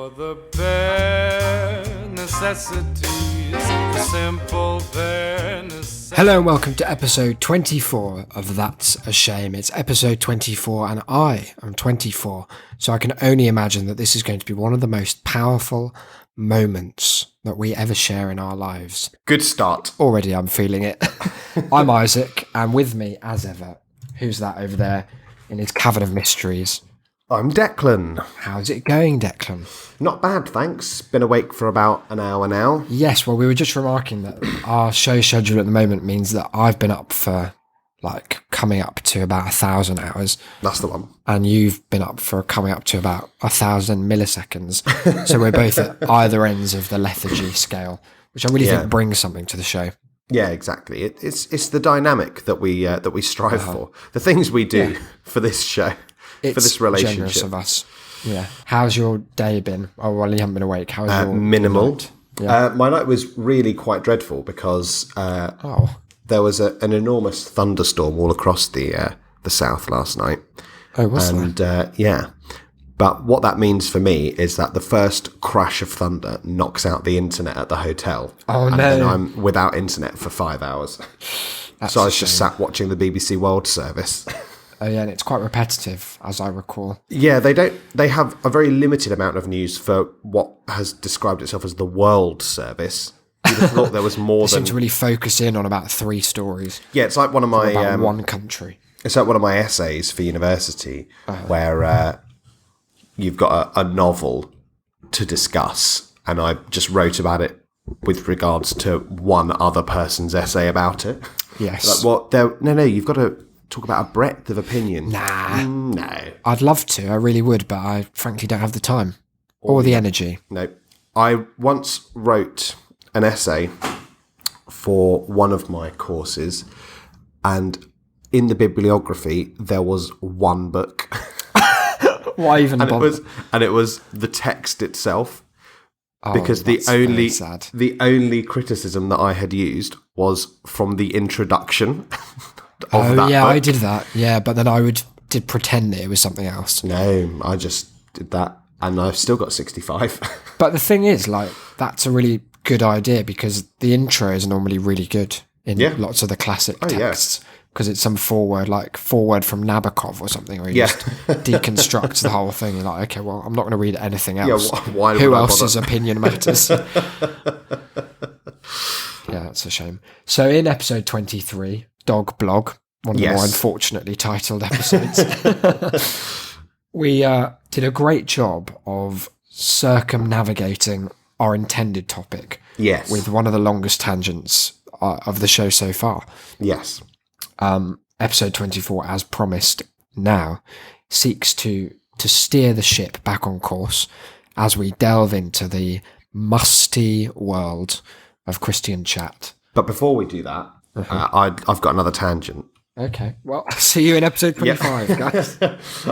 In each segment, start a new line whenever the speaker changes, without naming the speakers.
For the bare necessities, the simple bare necessities.
Hello and welcome to episode 24 of That's a Shame. It's episode 24 and I am 24, so I can only imagine that this is going to be one of the most powerful moments that we ever share in our lives.
Good start.
Already I'm feeling it. I'm Isaac, and with me, as ever, who's that over there in his cavern of mysteries?
I'm Declan.
How's it going, Declan?
Not bad, thanks. Been awake for about an hour now.
Yes, well, we were just remarking that our show schedule at the moment means that I've been up for, coming up to about 1,000 hours.
That's the one.
And you've been up for coming up to about 1,000 milliseconds. So we're both at either ends of the lethargy scale, which I really think brings something to the show.
Yeah, exactly. It's the dynamic that we strive for. The things we do for this show, for this relationship.
Generous of us. Yeah. How's your day been? Oh, well, you haven't been awake. How's your
minimal?
night? Yeah.
My night was really quite dreadful because there was an enormous thunderstorm all across the south last night.
Oh, was there?
And but what that means for me is that the first crash of thunder knocks out the internet at the hotel.
Oh,
and
no.
then I'm without internet for 5 hours. So I was just sat watching the BBC World Service.
Oh, yeah, and it's quite repetitive, as I recall.
Yeah, they have a very limited amount of news for what has described itself as the World Service. You'd have thought there was more
They seem to really focus in on about 3 stories.
Yeah, it's like one of my
about one country.
It's like one of my essays for university where you've got a novel to discuss, and I just wrote about it with regards to one other person's essay about it.
Yes.
No, you've got to talk about a breadth of opinion.
Nah.
No.
I'd love to, I really would, but I frankly don't have the time or the energy.
No. I once wrote an essay for one of my courses, and in the bibliography there was one book.
Why even bother?
It was the text itself.
Oh,
because the
that's very sad.
only criticism that I had used was from the introduction of that book.
I did that. Yeah, but then I did pretend that it was something else.
No, I just did that, and I've still got 65.
But the thing is, that's a really good idea because the intro is normally really good in lots of the classic texts. Because it's some forward from Nabokov or something, where you just deconstruct the whole thing. You're like, okay, well, I'm not going to read anything else.
Yeah, why
Who
would I
else's
bother?
opinion matters? Yeah, that's a shame. So in episode 23, Dog Blog, one of the more unfortunately titled episodes, we did a great job of circumnavigating our intended topic.
Yes.
With one of the longest tangents of the show so far.
Yes.
Episode 24, as promised now, seeks to steer the ship back on course as we delve into the musty world of Christian chat.
But before we do that, I've got another tangent.
Okay, well, I'll see you in episode 25, guys.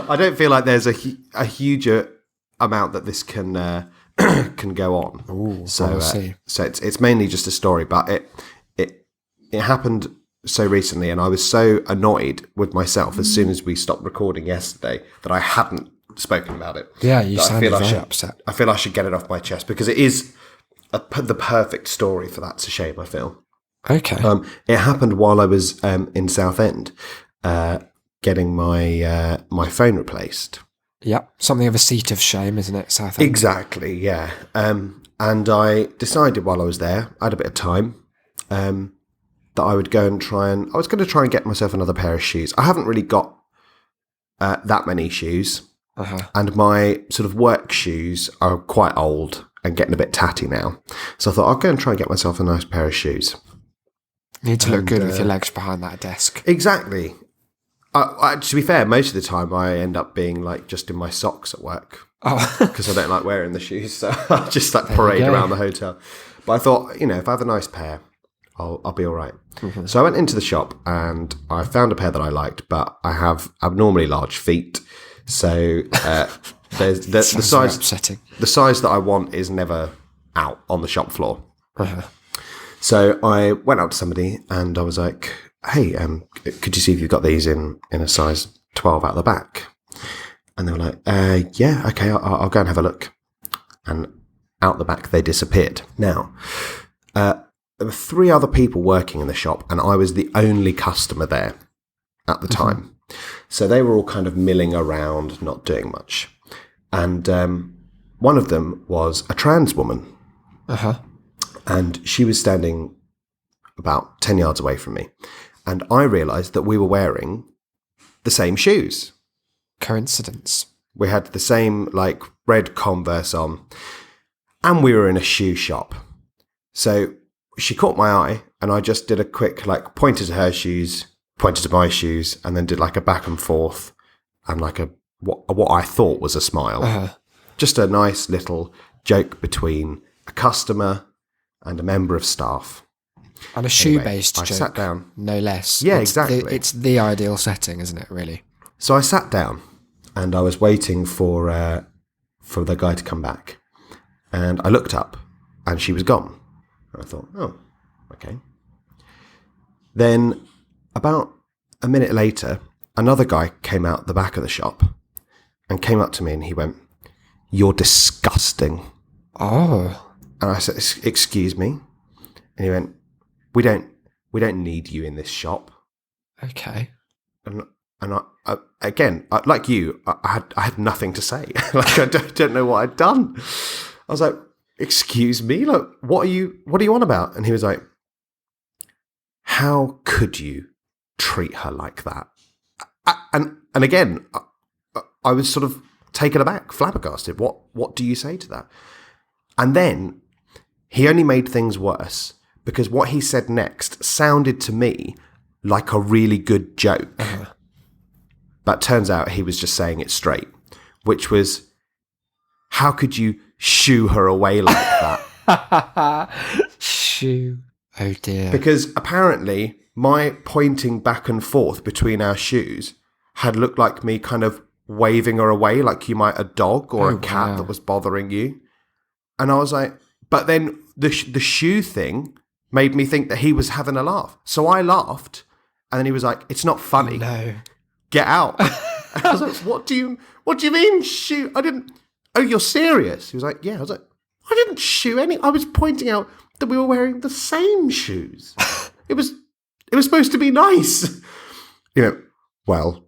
I don't feel like there's a huge amount that this can go on.
Ooh,
so
I'll see.
So it's mainly just a story, but it happened so recently, and I was so annoyed with myself as soon as we stopped recording yesterday that I hadn't spoken about it.
Yeah, you sounded very upset.
I feel I should get it off my chest because it is the perfect story for That's a Shame, I feel.
Okay.
It happened while I was in Southend getting my phone replaced.
Yep, something of a seat of shame, isn't it, Southend?
Exactly, yeah. And I decided while I was there, I had a bit of time, that I would go and I was going to try and get myself another pair of shoes. I haven't really got that many shoes. And my sort of work shoes are quite old and getting a bit tatty now. So I thought I'll go and try and get myself a nice pair of shoes.
You need to look good with your legs behind that desk.
Exactly. To be fair, most of the time I end up being just in my socks at work.
Oh.
Because I don't like wearing the shoes. So I just parade around the hotel. But I thought, if I have a nice pair, I'll be all right. Mm-hmm. So I went into the shop and I found a pair that I liked, but I have abnormally large feet. So there's the size.
Upsetting.
The size that I want is never out on the shop floor. So I went up to somebody and I was like, "Hey, could you see if you've got these in a size 12 out the back?" And they were like, "Yeah, okay, I'll go and have a look." and out the back they disappeared. Now, there were 3 other people working in the shop, and I was the only customer there at the time. So they were all kind of milling around, not doing much. And one of them was a trans woman. And she was standing about 10 yards away from me. And I realised that we were wearing the same shoes.
Coincidence.
We had the same, like, red Converse on. And we were in a shoe shop. So she caught my eye, and I just did a quick, like, pointed to her shoes, pointed to my shoes, and then did, like, a back and forth and, like, what I thought was a smile. Just a nice little joke between a customer and a member of staff.
And a shoe-based joke.
I sat down.
No less.
Yeah, exactly.
It's the ideal setting, isn't it, really?
So I sat down, and I was waiting for the guy to come back. And I looked up, and she was gone. And I thought, oh, okay. Then, about a minute later, another guy came out the back of the shop and came up to me, and he went, "You're disgusting."
Oh.
And I said, "Excuse me?" And he went, We don't need you in this shop."
Okay.
And I again, like you, I had nothing to say. Like, I don't know what I'd done. I was like, "Excuse me? Like, what are you on about?" And he was like, "How could you treat her like that?" And again, I was sort of taken aback, flabbergasted. What do you say to that? And then he only made things worse, because what he said next sounded to me like a really good joke. But turns out he was just saying it straight, which was, "How could you shoo her away like that?"
Shoo. Oh dear.
Because apparently my pointing back and forth between our shoes had looked like me kind of waving her away, like you might a dog or a cat that was bothering you. And I was like, but then the shoe thing made me think that he was having a laugh. So I laughed, and then he was like, "It's not funny.
No.
Get out." And I was like, what do you mean shoe? I didn't. "Oh, you're serious?" He was like, "Yeah." I was like, "I didn't shoe any. I was pointing out that we were wearing the same shoes. It was supposed to be nice." Well,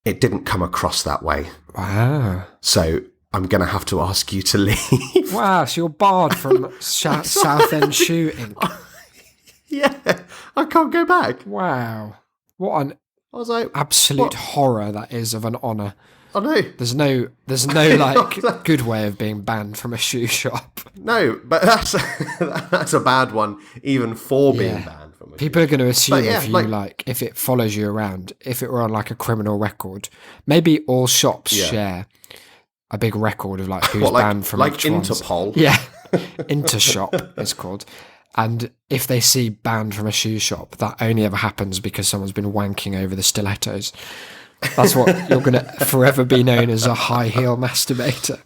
it didn't come across that way.
Wow.
So I'm going to have to ask you to leave.
Wow, so you're barred from Southend shooting.
Yeah, I can't go back.
Wow. What an
I was like,
absolute horror that is of an honour.
I know.
There's no like good way of being banned from a shoe shop.
No, but that's a bad one, even for being banned from a
People are going to assume
But
if it follows you around, if it were on like a criminal record, maybe all shops share a big record of like who's banned from
like
each ones.
Interpol.
Yeah, Intershop it's called. And if they see banned from a shoe shop, that only ever happens because someone's been wanking over the stilettos. That's what you're going to forever be known as, a high heel masturbator.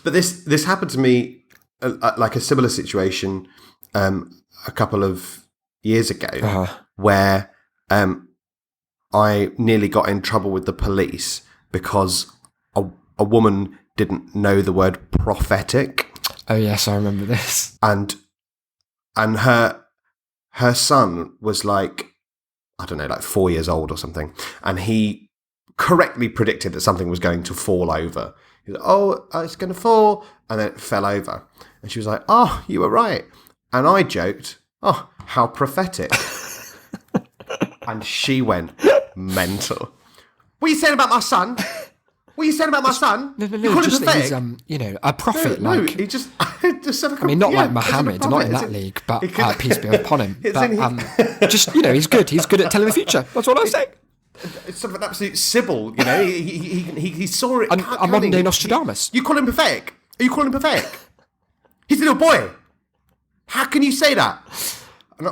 But this happened to me, like a similar situation, a couple of years ago, where I nearly got in trouble with the police because a woman didn't know the word prophetic.
Oh yes, I remember this.
And her son was like, I don't know, like 4 years old or something, and he correctly predicted that something was going to fall over. He was like, "Oh, it's going to fall," and then it fell over. And she was like, "Oh, you were right." And I joked, "Oh, how prophetic." And she went mental. "What are you saying about my son? What are you saying about my son?
No,
You call him
just that he's,
pathetic?"
a prophet.
No,
like,
he just said
I mean, not like Muhammad, not in that league, but peace be upon him. But just, he's good. He's good at telling the future. That's all I'm saying.
It's sort of an absolute Sybil, He saw it.
A modern day Nostradamus.
You call him pathetic? Are you calling him pathetic? He's a little boy. How can you say that? And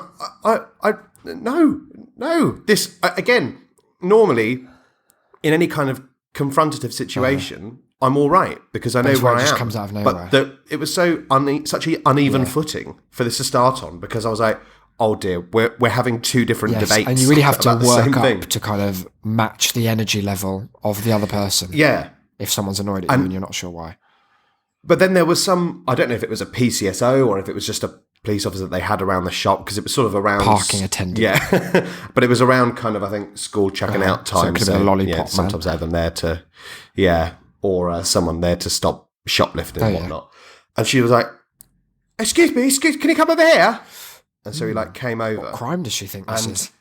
no. This again. Normally, in any kind of confrontative situation, I'm all right because I know where I am. It just
comes out of nowhere.
But it was such an uneven footing for this to start on, because I was like, "Oh dear, we're having two different debates,"
and you really have to work up
thing.
to kind of match the energy level of the other person.
Yeah,
if someone's annoyed at you and you're not sure why.
But then there was some, I don't know if it was a PCSO or if it was just a police officer that they had around the shop, because it was sort of around
Parking attendant.
Yeah, but it was around kind of, I think, school checking out
so it
time.
could have been a lollipop man.
Sometimes they have them there to, or someone there to stop shoplifting and whatnot. And she was like, excuse me, can you come over here? And so he like came over.
What crime does she think this is?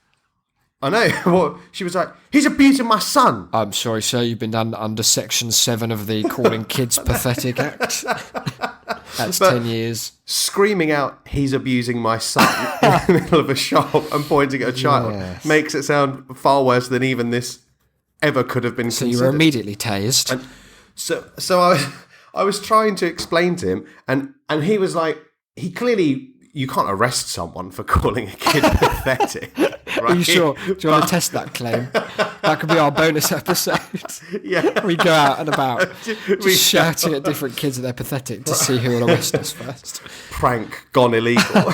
I know. Well, she was like, he's abusing my son.
I'm sorry, sir, you've been done under Section 7 of the Calling Kids Pathetic Act. That's 10 years.
Screaming out, he's abusing my son in the middle of a shop and pointing at a child makes it sound far worse than even this ever could have been considered.
So you were immediately tased.
And so I was trying to explain to him, and he was like, he clearly, you can't arrest someone for calling a kid pathetic. Right?
Are you sure? Do you want to test that claim? That could be our bonus episode.
Yeah.
We go out and about just shouting at different kids that they're pathetic to see who will arrest us first.
Prank gone illegal.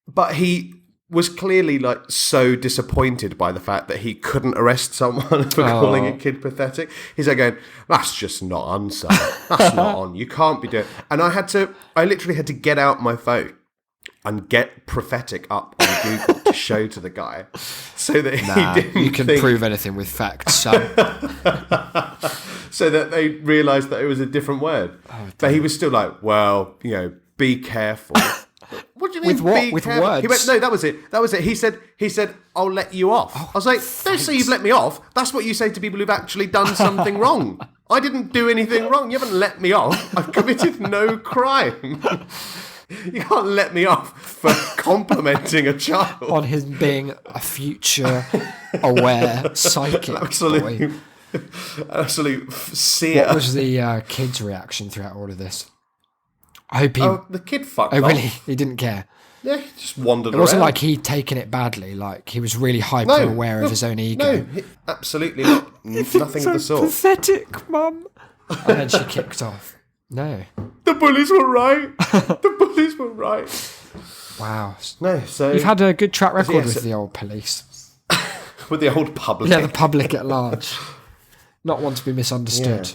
But he was clearly like so disappointed by the fact that he couldn't arrest someone for calling a kid pathetic. He's like going, that's just not on, sir. That's not on. You can't be doing. And I literally had to get out my phone and get prophetic up on Google to show to the guy so that he didn't
you can prove anything with facts, son.
So that they realised that it was a different word. But he was still like, well, be careful. What do you mean?
With what?
Be
With
careful?
words?
He went, no, that was it. He said, I'll let you off. I was like, don't say you've let me off. That's what you say to people who've actually done something wrong. I didn't do anything wrong. You haven't let me off. I've committed no crime. You can't let me off for complimenting a child.
On him being a future aware psychic boy.
Absolute seer.
What was the kid's reaction throughout all of this? I hope he...
the kid fucked
Oh,
off.
really? He didn't care?
Yeah, he just wandered
around. It wasn't like he'd taken it badly. Like, he was really hyper-aware of his own ego.
No, absolutely not. Nothing of the sort.
Pathetic, Mum. And then she kicked off. No.
The bullies were right. The bullies were right.
Wow.
No, so...
You've had a good track record with the old police.
With the old public.
Yeah, the public at large. Not one to be misunderstood. Yeah.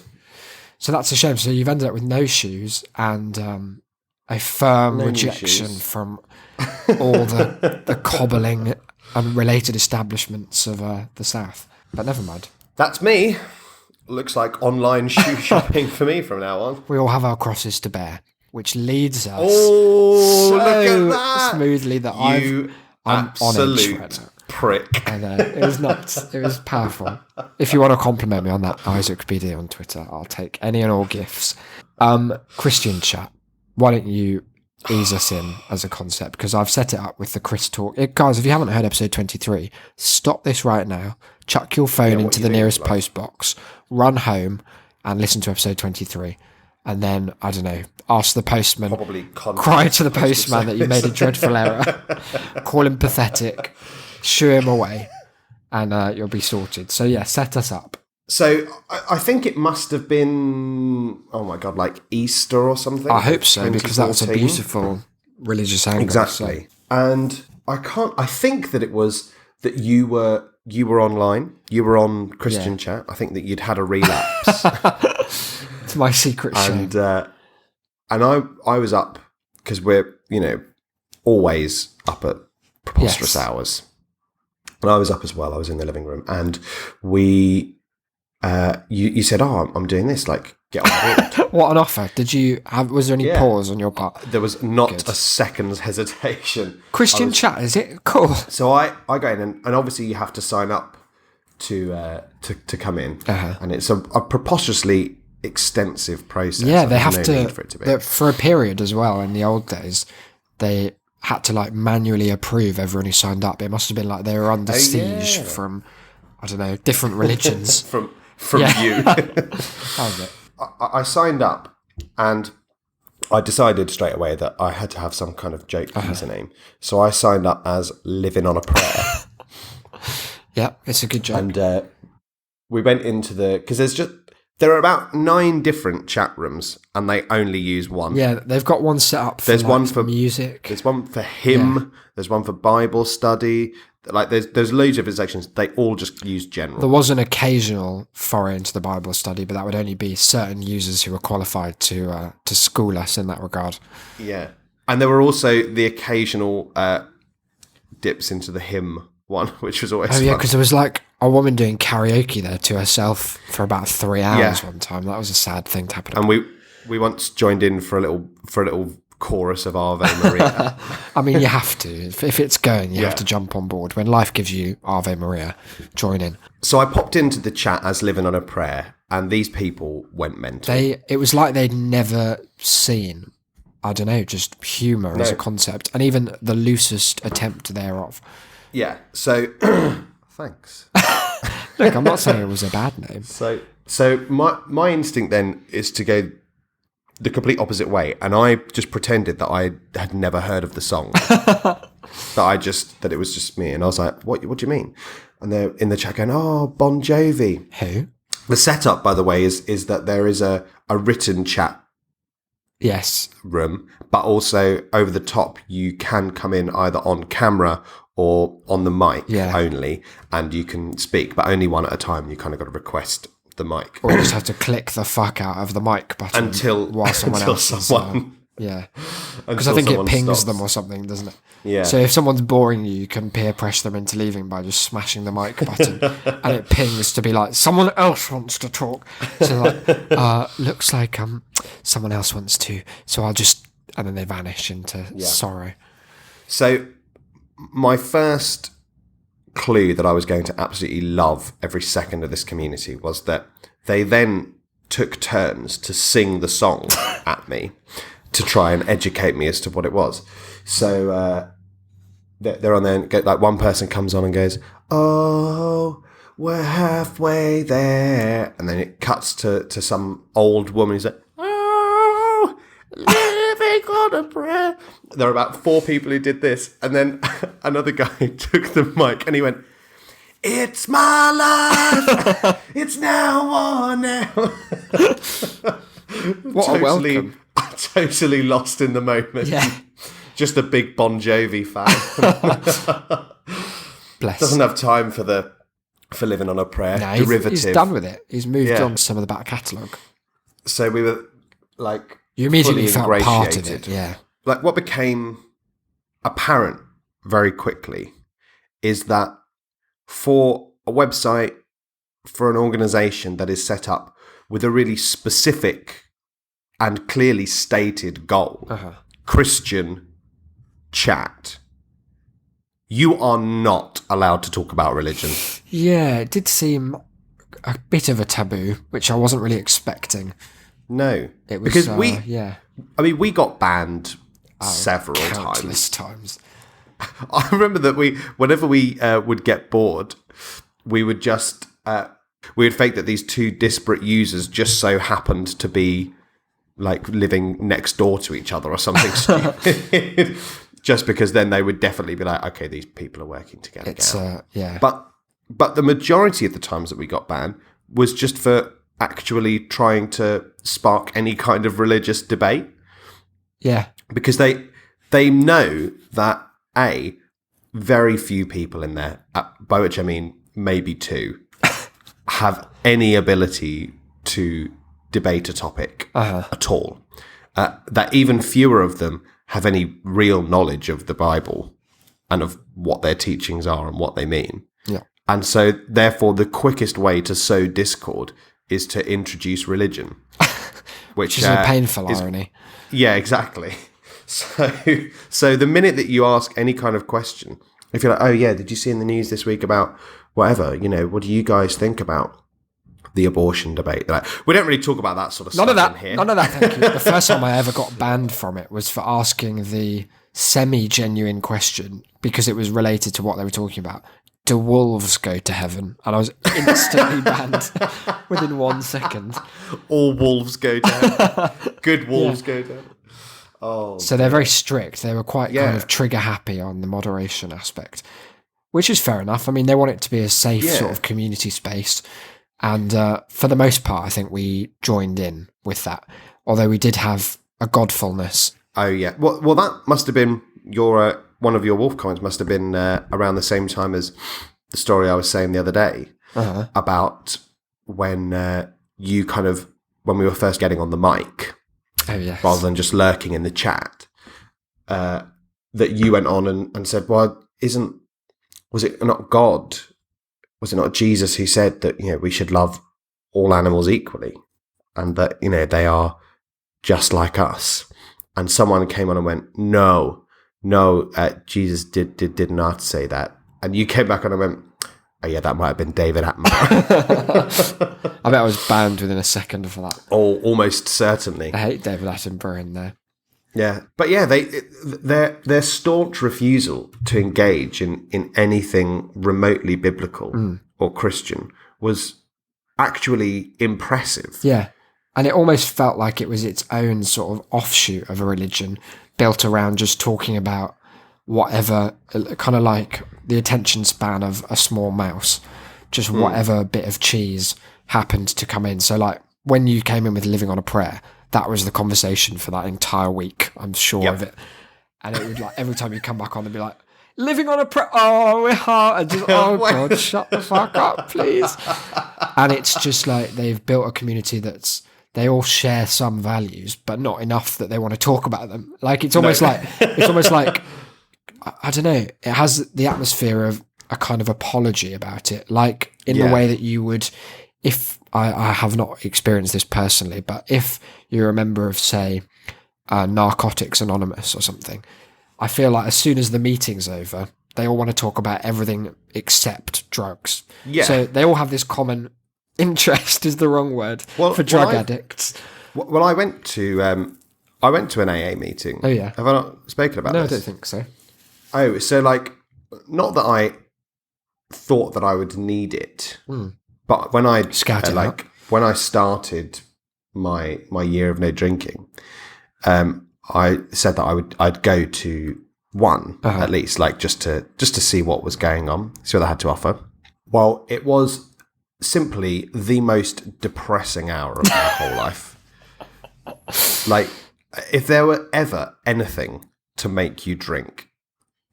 So that's a shame. So you've ended up with no shoes and a firm rejection from all the cobbling and related establishments of the South. But never mind.
That's me. Looks like online shoe shopping for me from now on.
We all have our crosses to bear, which leads us
look at that.
Smoothly that I'm on edge.
Prick.
I know. It was nuts. It was powerful. If you want to compliment me on that, Isaac BD on Twitter, I'll take any and all gifts. Christian chat. Why don't you ease us in as a concept? Because I've set it up with the Chris Talk. Guys, if you haven't heard episode 23, stop this right now. Chuck your phone into the nearest post box. Run home and listen to episode 23. And then, I don't know, ask the postman.
Probably
cry to the postman that you made a dreadful error. Call him pathetic. Shoo him away, and you'll be sorted. So yeah, set us up.
So I think it must have been, oh my God, like Easter or something.
I hope so, because that's a beautiful religious angle.
Exactly. So. And I think that it was that you were online, you were on Christian chat. I think that you'd had a relapse.
It's my secret shame.
And I was up, because we're, always up at preposterous hours. And I was up as well. I was in the living room, and you said, "Oh, I'm doing this. Like, get on board."
What an offer! Did you have? Was there any pause on your part?
There was not a second's hesitation.
Christian chat, is it cool?
So I go in, and obviously you have to sign up to come in, and it's a preposterously extensive process.
Yeah, they have
for it to be.
For a period as well. In the old days, they had to like manually approve everyone who signed up. It must have been like they were under siege from, I don't know, different religions.
from you.
How's it?
I signed up, and I decided straight away that I had to have some kind of joke username. So I signed up as Living on a Prayer.
Yeah, it's a good joke.
And we went into because there are about 9 different chat rooms, and they only use one.
Yeah, they've got one set up for,
there's one for
music.
There's one for hymn. Yeah. There's one for Bible study. Like there's loads of different sections. They all just use general.
There was an occasional foray into the Bible study, but that would only be certain users who were qualified to school us in that regard.
Yeah, and there were also the occasional dips into the hymn one, which was always fun.
Because there was like a woman doing karaoke there to herself for about 3 hours one time. That was a sad thing to happen.
And we once joined in for a little chorus of Ave Maria.
I mean, you have to. If it's going, you have to jump on board. When life gives you Ave Maria, join in.
So I popped into the chat as Living on a Prayer, and these people went mental.
It was like they'd never seen, I don't know, just humour as a concept, and even the loosest attempt thereof.
Yeah, so thanks.
Look, I'm not saying it was a bad name.
So my instinct then is to go the complete opposite way, and I just pretended that I had never heard of the song. that it was just me, and I was like, "What do you mean?" And they're in the chat going, "Oh, Bon Jovi."
Who?
The setup, by the way, is that there is a written chat room, but also over the top you can come in either on camera or on the mic only, and you can speak, but only one at a time. You kind of got to request the mic,
or you just have to click the fuck out of the mic button
until
someone else is, because I think it pings them or something, doesn't it?
Yeah.
So if someone's boring you, you can peer pressure them into leaving by just smashing the mic button, and it pings to be like, someone else wants to talk. So like, looks like someone else wants to. So I'll just, and then they vanish into sorrow.
So my first clue that I was going to absolutely love every second of this community was that they then took turns to sing the song at me to try and educate me as to what it was. So they're on there, and like one person comes on and goes, "Oh, we're halfway there," and then it cuts to some old woman who's like, "Oh, living on a prayer." There are about 4 people who did this, and then another guy took the mic and he went, "It's my life, it's now or never."
What a welcome.
Totally lost in the moment.
Yeah.
Just a big Bon Jovi fan.
Bless.
Doesn't have time for Living on a Prayer.
No,
derivative.
He's done with it. He's moved on to some of the back catalogue.
So we were like,
you immediately felt part of it. Yeah.
Like what became apparent very quickly is that for a website, for an organisation that is set up with a really specific and clearly stated goal, Christian chat, you are not allowed to talk about religion.
Yeah, it did seem a bit of a taboo, which I wasn't really expecting.
No,
it was
because we got banned several
times.
I remember that whenever we would get bored, we would just we would fake that these 2 disparate users just so happened to be like living next door to each other or something stupid. Just because then they would definitely be like, okay, these people are working together. But the majority of the times that we got banned was just for actually trying to spark any kind of religious debate.
Yeah.
Because they know that very few people in there, by which I mean maybe 2, have any ability to debate a topic at all. That even fewer of them have any real knowledge of the Bible and of what their teachings are and what they mean.
Yeah.
And so, therefore, the quickest way to sow discord is to introduce religion. Which
is a painful irony.
Yeah, exactly. So the minute that you ask any kind of question, if you're like, "Oh yeah, did you see in the news this week about whatever, what do you guys think about the abortion debate?" Like, we don't really talk about that sort of stuff in here.
None of that, thank you. The first time I ever got banned from it was for asking the semi-genuine question, because it was related to what they were talking about. Do wolves go to heaven? And I was instantly banned within 1 second.
All wolves go to heaven. Good wolves go to heaven. Oh,
so they're very strict. They were quite kind of trigger happy on the moderation aspect, which is fair enough. I mean, they want it to be a safe sort of community space. And for the most part, I think we joined in with that. Although we did have a godfulness.
Oh, yeah. Well, that must have been your one of your wolf comments must have been around the same time as the story I was saying the other day about when you kind of, when we were first getting on the mic, rather than just lurking in the chat, that you went on and said, well, was it not God? Was it not Jesus who said that, we should love all animals equally and that, they are just like us? And someone came on and went, no, Jesus did not say that. And you came back on and went, oh yeah, that might have been David Attenborough.
I bet I was banned within a second of that.
Oh, almost certainly.
I hate David Attenborough in there.
Yeah, but yeah, their staunch refusal to engage in anything remotely biblical or Christian was actually impressive.
Yeah, and it almost felt like it was its own sort of offshoot of a religion built around just talking about whatever, kind of like the attention span of a small mouse, just whatever bit of cheese happened to come in. So like when you came in with Living on a Prayer, that was the conversation for that entire week, I'm sure of it. And it would like, every time you come back on, they'd be like, Living on a Prayer, oh, we're hard. And just, oh God, shut the fuck up, please. And it's just like, they've built a community they all share some values, but not enough that they want to talk about them. Like, it's almost like, I don't know, it has the atmosphere of a kind of apology about it. Like in the way that you would, if I have not experienced this personally, but if you're a member of, say, Narcotics Anonymous or something, I feel like as soon as the meeting's over, they all want to talk about everything except drugs. Yeah. So they all have this common interest, is the wrong word, for drug addicts.
Well, I went to an AA meeting.
Oh, yeah.
Have I not spoken about this?
No, I don't think so.
Oh, so like, not that I thought that I would need it, but when I when I started my year of no drinking, I said that I'd go to one at least, like just to see what was going on, see what they had to offer. Well, it was simply the most depressing hour of my whole life. Like, if there were ever anything to make you drink,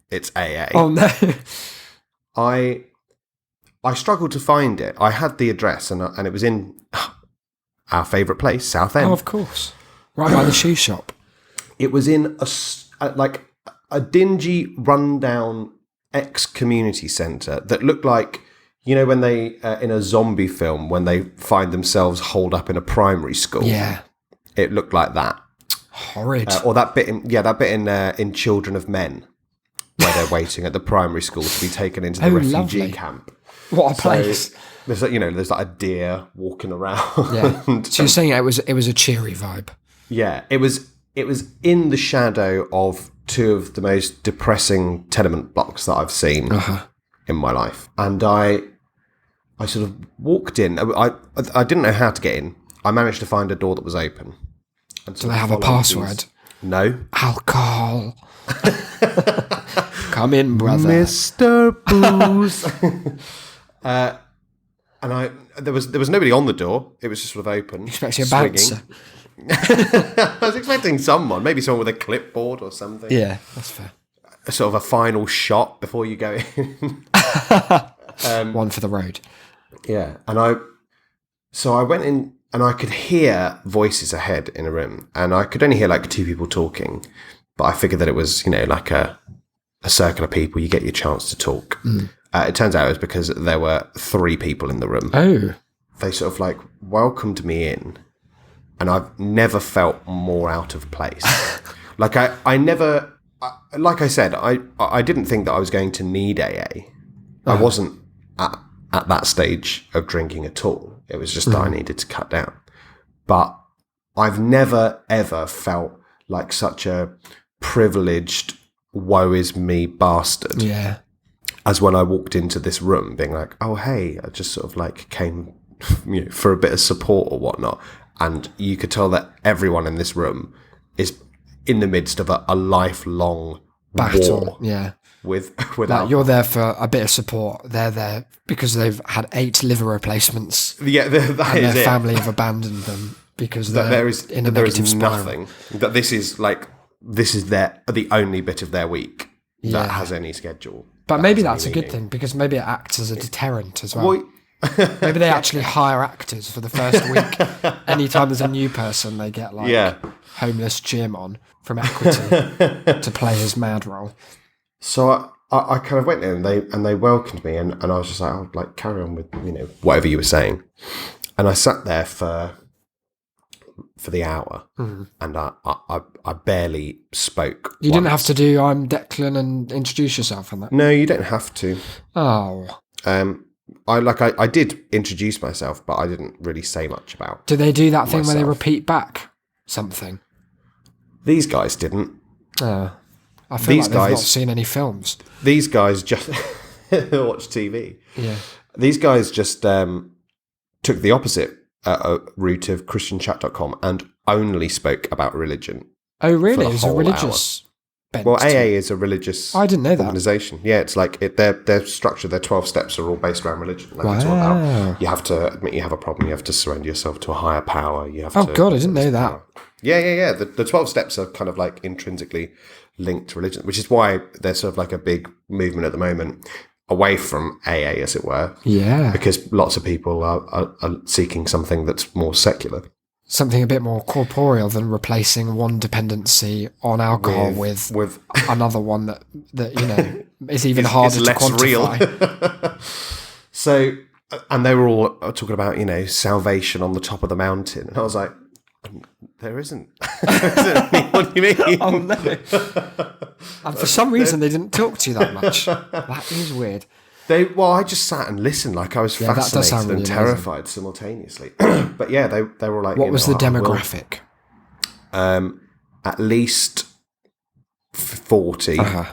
it's AA.
Oh no!
I struggled to find it. I had the address, and it was in our favourite place, Southend.
Oh, of course, right by the shoe shop.
It was in a dingy, rundown ex-community centre that looked like, when they in a zombie film when they find themselves holed up in a primary school.
Yeah,
it looked like that.
Horrid.
Or that bit in Children of Men, where they're waiting at the primary school to be taken into the refugee camp.
What a place!
There's there's like a deer walking around.
Yeah. So you're saying it was a cheery vibe.
Yeah, it was in the shadow of two of the most depressing tenement blocks that I've seen in my life, and I sort of walked in. I didn't know how to get in. I managed to find a door that was open.
Do they have a password?
No.
Alcohol. Come in, brother.
Mr. Booze. And there was nobody on the door. It was just sort of open.
Expecting a bouncer.
I was expecting someone, maybe someone with a clipboard or something.
Yeah, that's fair.
Sort of a final shot before you go in.
One for the road.
Yeah, and I went in and I could hear voices ahead in a room, and I could only hear like two people talking, but I figured that it was, like a circle of people. You get your chance to talk. It turns out it was because there were three people in the room.
Oh.
They sort of like welcomed me in, and I've never felt more out of place. Like I never, like I said, I didn't think that I was going to need AA. I wasn't at that stage of drinking at all. It was just that I needed to cut down. But I've never, ever felt like such a privileged, woe is me bastard.
Yeah.
As when I walked into this room being like, oh, hey, I just sort of like came for a bit of support or whatnot. And you could tell that everyone in this room is in the midst of a lifelong
battle.
War.
Yeah.
With
like you're there for a bit of support. They're there because they've had 8 liver replacements.
Yeah,
and their family have abandoned them because there is
nothing. That this is the only bit of their week that has any schedule.
But maybe that's a good thing, because maybe it acts as a deterrent as well.
Well,
Maybe they actually hire actors for the first week. Anytime there's a new person, they get like homeless Jim on from Equity to play his mad role.
So I kind of went there and they welcomed me, and I was just like, I'll like carry on with whatever you were saying. And I sat there for the hour, and I barely spoke.
You didn't have to do I'm Declan and introduce yourself on that?
No, you don't have to.
Oh.
I did introduce myself, but I didn't really say much about.
Do they do that thing where they repeat back something?
These guys didn't.
I feel like they've not seen any films.
These guys just watch TV.
Yeah.
These guys just took the opposite route of ChristianChat.com and only spoke about religion.
Oh, really? It's a religious bent.
Well, AA is a religious
I didn't know that.
organisation. Yeah, it's like their structure, their 12 steps are all based around religion. Like
wow.
It's all about, you have to admit you have a problem, you have to surrender yourself to a higher power. You have
God, I didn't know that.
Power. Yeah. The 12 steps are kind of like intrinsically linked to religion, which is why there's sort of like a big movement at the moment away from AA, as it were.
Yeah.
Because lots of people are seeking something that's more secular.
Something a bit more corporeal than replacing one dependency on alcohol with another one that is even harder to quantify.
Real. So, and they were all talking about, salvation on the top of the mountain. And I was like, there isn't. What do you mean?
Oh, no. And for some reason, they didn't talk to you that much. That is weird.
I just sat and listened, like I was fascinated and terrified simultaneously. But yeah, they were like,
what was the demographic?
At least 40. With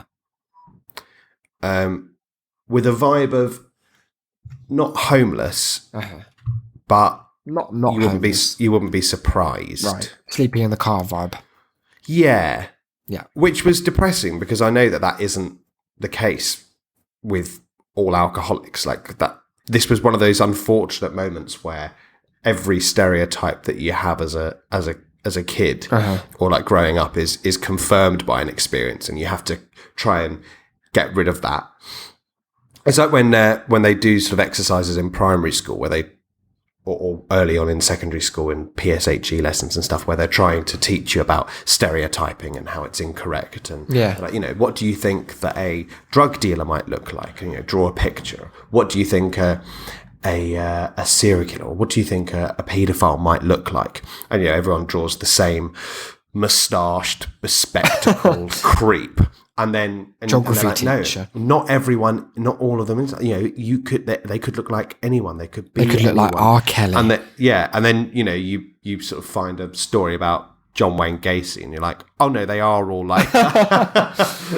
a vibe of not homeless, but
not
you wouldn't be surprised.
Right. Sleeping in the car vibe.
Yeah.
Yeah.
Which was depressing, because I know that isn't the case with all alcoholics. Like that, this was one of those unfortunate moments where every stereotype that you have as a kid or like growing up is confirmed by an experience, and you have to try and get rid of that. It's like when they do sort of exercises in primary school where they or early on in secondary school in PSHE lessons and stuff, where they're trying to teach you about stereotyping and how it's incorrect. And like, what do you think that a drug dealer might look like? And, draw a picture. What do you think a serial killer, or what do you think a paedophile might look like? And everyone draws the same moustached, bespectacled creep. And then
geography
like,
teacher.
No, not everyone, not all of them. They could look like anyone. They could be.
They could look like R. Kelly.
And then you sort of find a story about John Wayne Gacy, and you're like, oh no, they are all like,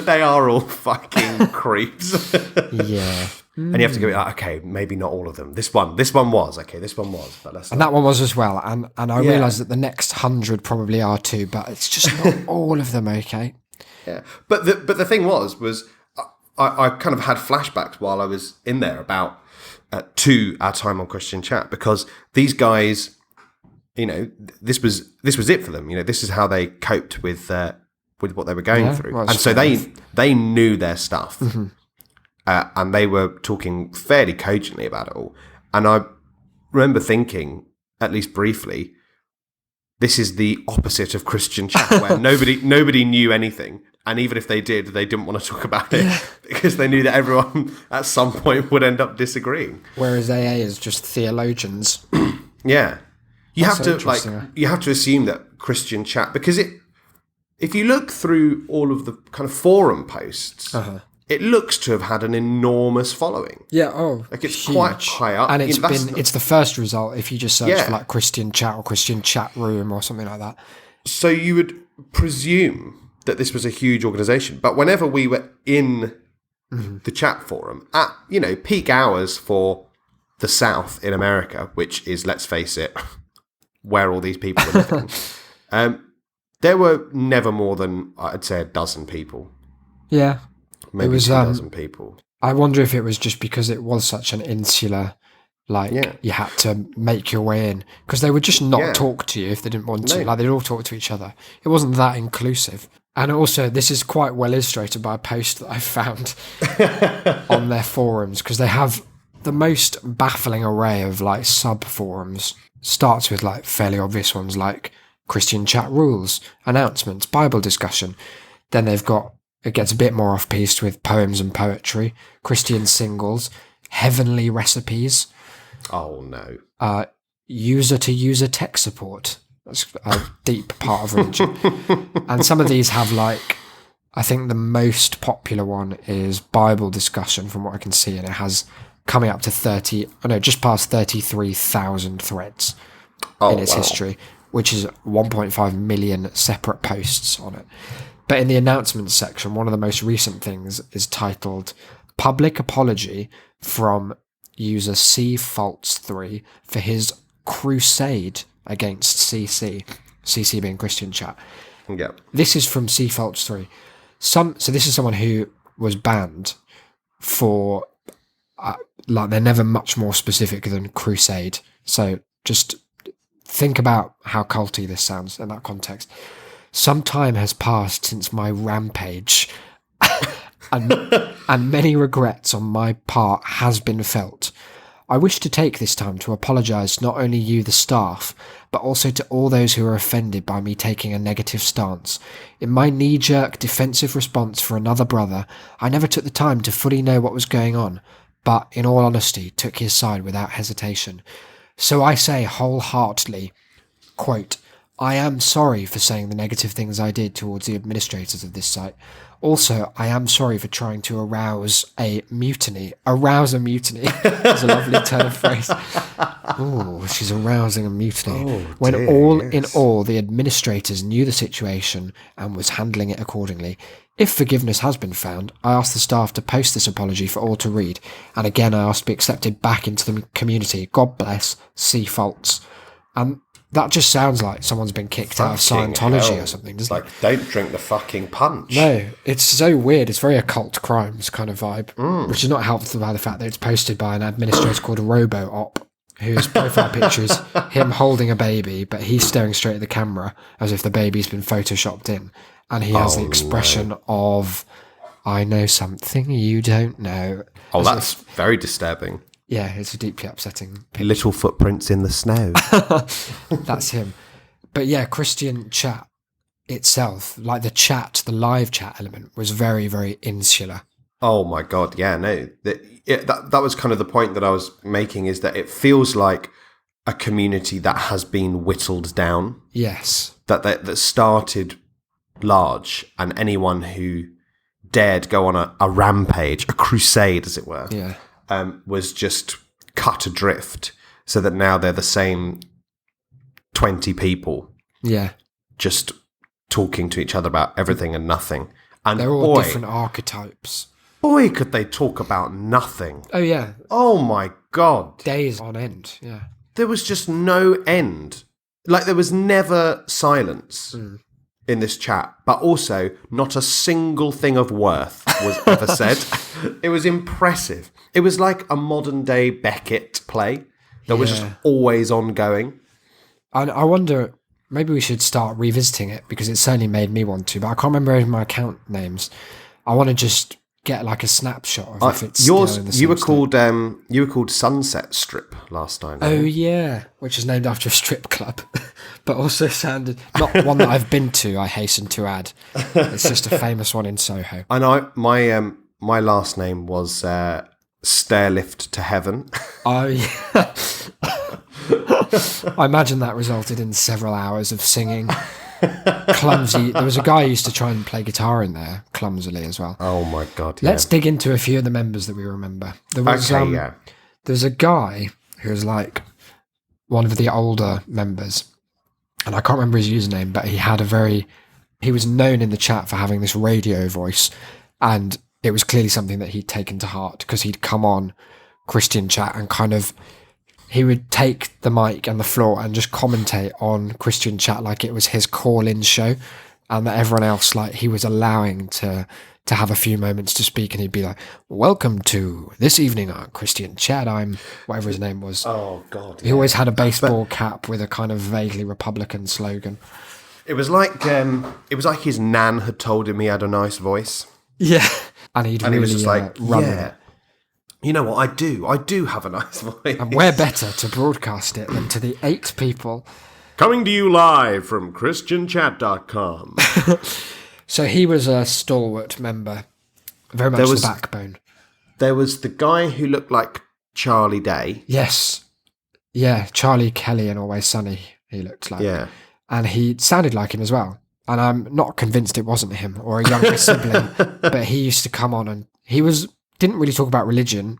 they are all fucking creeps.
Yeah.
And you have to go, okay, maybe not all of them. This one was, okay, this one was. But
and that one was as well. And I realised that the next 100 probably are too, but it's just not all of them, okay?
Yeah. But the thing was I kind of had flashbacks while I was in there about to our time on Christian Chat, because these guys, this was it for them. This is how they coped with what they were going through. Well, and so they knew their stuff. Mm-hmm. And they were talking fairly cogently about it all. And I remember thinking, at least briefly, this is the opposite of Christian Chat, where nobody knew anything. And even if they did, they didn't want to talk about it because they knew that everyone at some point would end up disagreeing.
Whereas AA is just theologians.
Yeah. You have to assume that Christian Chat, because if you look through all of the kind of forum posts, it looks to have had an enormous following.
Yeah,
it's huge. Quite high up.
And it's the first result if you just search for like Christian Chat or Christian Chat Room or something like that.
So you would presume that this was a huge organisation. But whenever we were in the chat forum, at, peak hours for the South in America, which is, let's face it, where all these people were living, there were never more than, I'd say, a dozen people.
Yeah.
Maybe
it was,
2 dozen people.
I wonder if it was just because it was such an insular, you had to make your way in. Because they would just not talk to you if they didn't want to. Like, they'd all talk to each other. It wasn't that inclusive. And also, this is quite well illustrated by a post that I found on their forums, because they have the most baffling array of like sub forums. Starts with like fairly obvious ones like Christian chat rules, announcements, Bible discussion. Then they've got, it gets a bit more off-piste with poems and poetry, Christian singles, heavenly recipes.
Oh no.
User-to-user tech support. That's a deep part of religion. And some of these have like, I think the most popular one is Bible discussion from what I can see, and it has coming up to just past 33,000 threads in its history, which is 1.5 million separate posts on it. But in the announcements section, one of the most recent things is titled Public Apology from user CFaults3 for his crusade against CC being Christian chat.
Yeah.
This is from CFaults3. So this is someone who was banned for, they're never much more specific than crusade. So just think about how culty this sounds in that context. Some time has passed since my rampage, and many regrets on my part has been felt. I wish to take this time to apologise to not only you, the staff, but also to all those who are offended by me taking a negative stance. In my knee-jerk defensive response for another brother, I never took the time to fully know what was going on, but in all honesty, took his side without hesitation. So I say wholeheartedly, quote, I am sorry for saying the negative things I did towards the administrators of this site. Also, I am sorry for trying to arouse a mutiny. Arouse a mutiny is a lovely turn of phrase. Oh, she's arousing a mutiny.
Oh,
when
dear,
all
yes.
in all, the administrators knew the situation and was handling it accordingly. If forgiveness has been found, I ask the staff to post this apology for all to read. And again, I ask to be accepted back into the community. God bless, CFaults. And that just sounds like someone's been kicked out of Scientology or something, doesn't it?
Don't drink the fucking punch.
No, it's so weird. It's very occult crimes kind of vibe, which is not helped by the fact that it's posted by an administrator called RoboOp, whose profile picture is him holding a baby, but he's staring straight at the camera as if the baby's been photoshopped in. And he has the expression of, I know something you don't know.
Oh, that's very disturbing.
Yeah, it's a deeply upsetting picture.
Little footprints in the snow.
That's him. But yeah, Christian chat itself, like the live chat element, was very, very insular.
Oh my God, yeah, no. That was kind of the point that I was making, is that it feels like a community that has been whittled down.
Yes.
That started large, and anyone who dared go on a rampage, a crusade, as it were, was just cut adrift, so that now they're the same 20 people.
Yeah.
Just talking to each other about everything and nothing. And
they're all different archetypes.
Boy, could they talk about nothing.
Oh, yeah.
Oh, my God.
Days on end, yeah.
There was just no end. Like, there was never silence in this chat, but also not a single thing of worth was ever said. It was impressive. It was like a modern-day Beckett play that was just always ongoing.
I wonder, maybe we should start revisiting it, because it certainly made me want to, but I can't remember any of my account names. I want to just get like a snapshot of if it's still in the same
you were
state.
You were called Sunset Strip last time.
Oh yeah, which is named after a strip club, but also sounded not one that I've been to. I hasten to add, it's just a famous one in Soho.
And my last name was Stairlift to Heaven.
Oh yeah. I imagine that resulted in several hours of singing. Clumsy. There was a guy who used to try and play guitar in there clumsily as well.
Oh my God! Yeah.
Let's dig into a few of the members that we remember. There was there's a guy who was like one of the older members, and I can't remember his username, but he was known in the chat for having this radio voice, and it was clearly something that he'd taken to heart, because he'd come on Christian chat and kind of, he would take the mic and the floor and just commentate on Christian chat like it was his call-in show, and that everyone else, like, he was allowing to have a few moments to speak, and he'd be like, welcome to this evening on Christian chat, I'm whatever his name was.
Oh God!
He always had a baseball cap with a kind of vaguely Republican slogan.
It was like his nan had told him he had a nice voice.
Yeah, and he was just like, run with
yeah.
it.
You know what? I do have a nice voice.
And where better to broadcast it than to the 8 people.
Coming to you live from ChristianChat.com.
So he was a stalwart member, very much the backbone.
There was the guy who looked like Charlie Day.
Yes. Yeah, Charlie Kelly in Always Sunny, he looked like.
Yeah.
And he sounded like him as well. And I'm not convinced it wasn't him or a younger sibling, but he used to come on and didn't really talk about religion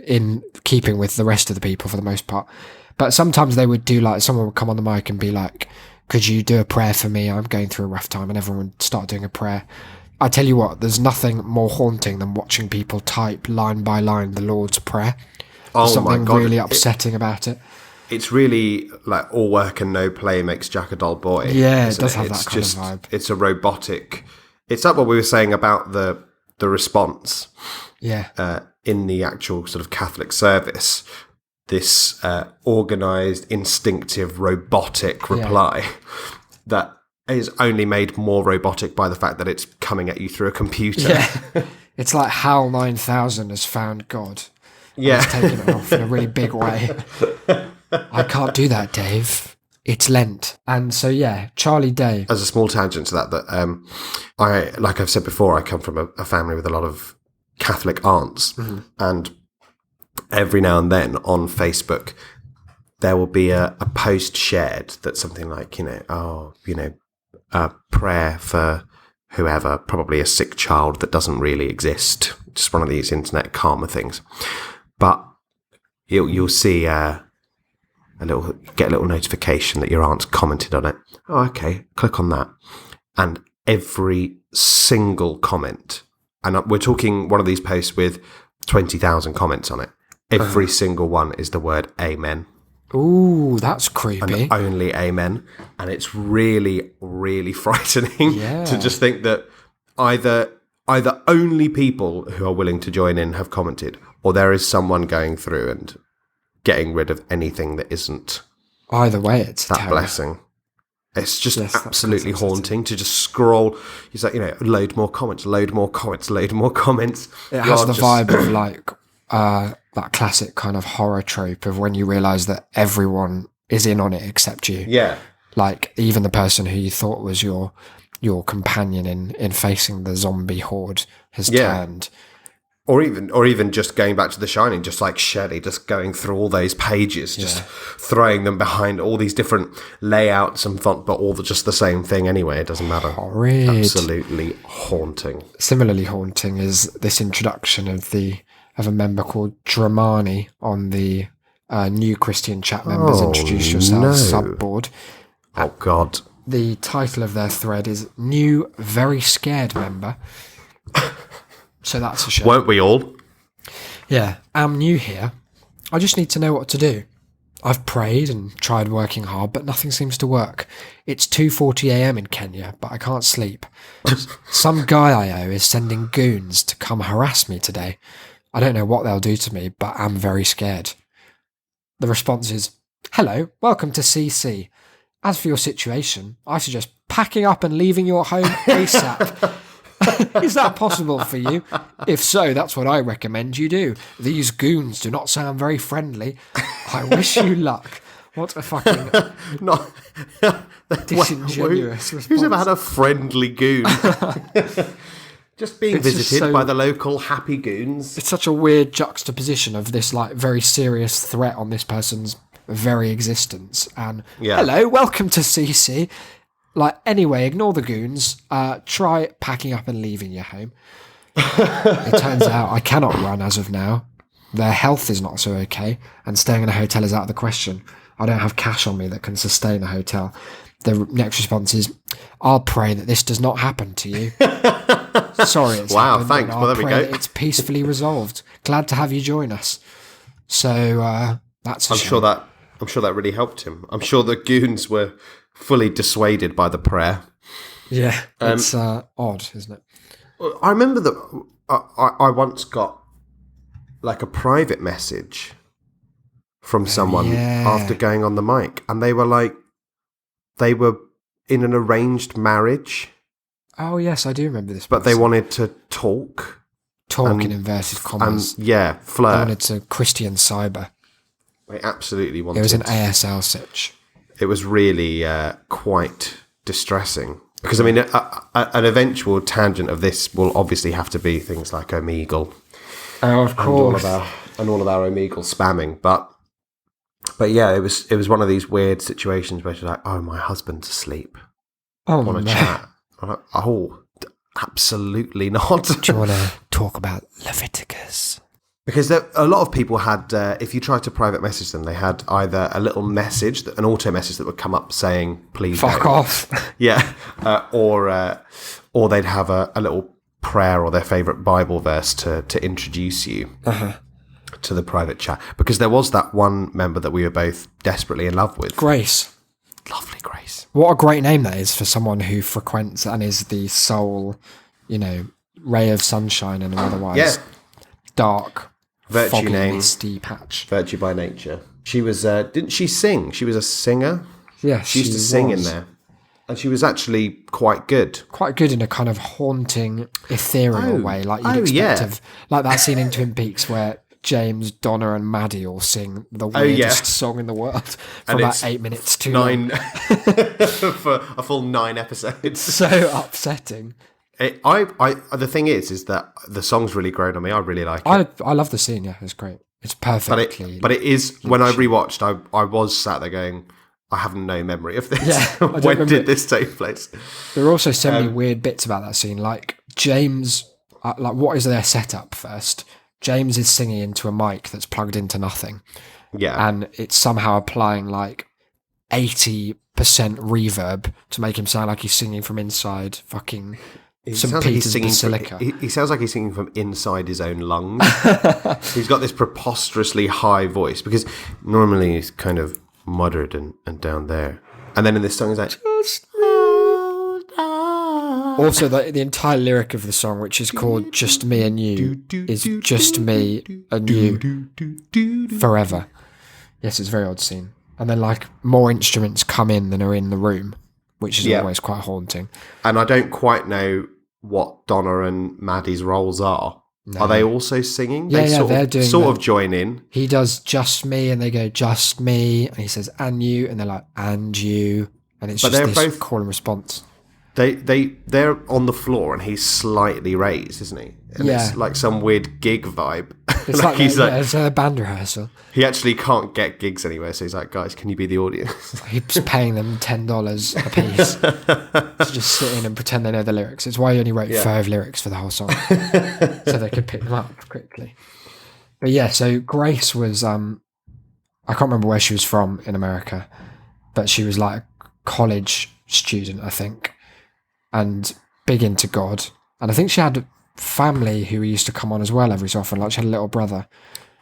in keeping with the rest of the people for the most part. But sometimes they would do like, someone would come on the mic and be like, could you do a prayer for me? I'm going through a rough time, and everyone would start doing a prayer. I tell you what, there's nothing more haunting than watching people type line by line the Lord's Prayer. There's something really upsetting about it.
It's really like all work and no play makes Jack a dull boy.
Yeah, it does have that kind of vibe.
It's a robotic. It's like what we were saying about the response.
Yeah.
In the actual sort of Catholic service, this organised, instinctive, robotic reply that is only made more robotic by the fact that it's coming at you through a computer.
Yeah. It's like HAL 9000 has found God.
Yeah.
It's taken it off in a really big way. I can't do that, Dave. It's Lent. And so, yeah, Charlie Day.
As a small tangent to that I, like I've said before, I come from a family with a lot of Catholic aunts. Mm-hmm. And every now and then on Facebook, there will be a post shared that's something like, a prayer for whoever, probably a sick child that doesn't really exist. Just one of these internet karma things. But you'll see get a little notification that your aunt's commented on it. Oh, okay, click on that. And every single comment, and we're talking one of these posts with 20,000 comments on it. Every single one is the word amen.
Ooh, that's creepy.
And only amen. And it's really, really frightening to just think that either only people who are willing to join in have commented, or there is someone going through and getting rid of anything that isn't.
Either way, it's
that blessing. It's just absolutely haunting to just scroll. It's like, load more comments, load more comments, load more comments.
It has the vibe of like that classic kind of horror trope of when you realise that everyone is in on it except you.
Yeah.
Like even the person who you thought was your companion in facing the zombie horde has turned.
Or even just going back to The Shining, just like Shelley, just going through all those pages, just throwing them behind all these different layouts and font, but all just the same thing anyway. It doesn't matter.
Horrid.
Absolutely haunting.
Similarly haunting is this introduction of a member called Dramani on the new Christian Chat members introduce yourselves subboard.
Oh God.
The title of their thread is New Very Scared Member. So that's a shame.
Weren't we all?
Yeah, I'm new here. I just need to know what to do. I've prayed and tried working hard, but nothing seems to work. It's 2:40 a.m. in Kenya, but I can't sleep. Some guy I owe is sending goons to come harass me today. I don't know what they'll do to me, but I'm very scared. The response is, hello, welcome to CC. As for your situation, I suggest packing up and leaving your home ASAP. Is that possible for you? If so, that's what I recommend you do. These goons do not sound very friendly. I wish you luck. What a fucking disingenuous response.
Who's ever had a friendly goon? Just being visited by the local happy goons.
It's such a weird juxtaposition of this like very serious threat on this person's very existence. And hello, welcome to CC. Like, anyway, ignore the goons. Try packing up and leaving your home. It turns out I cannot run as of now. Their health is not so okay, and staying in a hotel is out of the question. I don't have cash on me that can sustain a hotel. The next response is, I'll pray that this does not happen to you. Sorry, it's happened.
Thanks. Well, there we go.
It's peacefully resolved. Glad to have you join us. So, that's a shame.
I'm sure that really helped him. I'm sure the goons were fully dissuaded by the prayer.
Yeah, it's odd, isn't it?
I remember that I once got like a private message from someone after going on the mic, and they were in an arranged marriage.
Oh yes, I do remember this.
But they wanted to talk.
Talk in inverted commas.
And flirt.
They wanted to Christian cyber.
They absolutely wanted.
It was an ASL sitch.
It was really quite distressing. Because, I mean, an eventual tangent of this will obviously have to be things like Omegle.
Oh, of course.
And all of our Omegle spamming. But yeah, it was one of these weird situations where she's like, oh, my husband's asleep.
Oh,
I want to chat. I'm like, oh, absolutely not.
Do you want to talk about Leviticus?
Because a lot of people had, if you tried to private message them, they had either a little message, an auto message that would come up saying, please
fuck off.
Yeah. Or they'd have a little prayer or their favourite Bible verse to introduce you to the private chat. Because there was that one member that we were both desperately in love with.
Grace.
Lovely Grace.
What a great name that is for someone who frequents and is the sole, ray of sunshine and otherwise dark,
Virtue
foggy,
name.
misty patch.
Virtue by nature. She was, didn't she sing? She was a singer.
Yeah,
she used to sing in there. And she was actually quite good.
Quite good in a kind of haunting, ethereal way, like you'd expect of, like that scene in Twin Peaks where James, Donna, and Maddie all sing the weirdest song in the world for
and
about 8 minutes too long.
For a full 9 episodes.
So upsetting.
The thing is that the song's really grown on me. I really like it.
I love the scene. Yeah, it's great. It's perfectly.
But it is when I rewatched. I was sat there going, I have no memory of this.
Yeah,
when did this take place?
There are also so many weird bits about that scene. Like James, what is their setup first? James is singing into a mic that's plugged into nothing.
Yeah.
And it's somehow applying like 80% reverb to make him sound like he's singing from inside fucking St. Peter's Basilica.
He sounds like he's singing from inside his own lungs. He's got this preposterously high voice because normally he's kind of muttered and down there. And then in this song he's like...
Also, the entire lyric of the song, which is called Just Me and You, is just me and you forever. Yes, it's a very odd scene. And then, like, more instruments come in than are in the room, which is always quite haunting.
And I don't quite know what Donna and Maddie's roles are. No. Are they also singing?
Yeah, they're doing
sort of join in.
He does just me, and they go just me, and he says and you, and they're like and you, and it's just this call and response.
They're on the floor and he's slightly raised, isn't he? And it's like some weird gig vibe.
It's it's a band rehearsal.
He actually can't get gigs anywhere, so he's like, guys, can you be the audience?
He's paying them $10 a piece to just sit in and pretend they know the lyrics. It's why he only wrote 5 lyrics for the whole song, so they could pick them up quickly. But yeah, so Grace was, I can't remember where she was from in America, but she was like a college student, I think, and big into God. And I think she had family who used to come on as well every so often, like she had a little brother.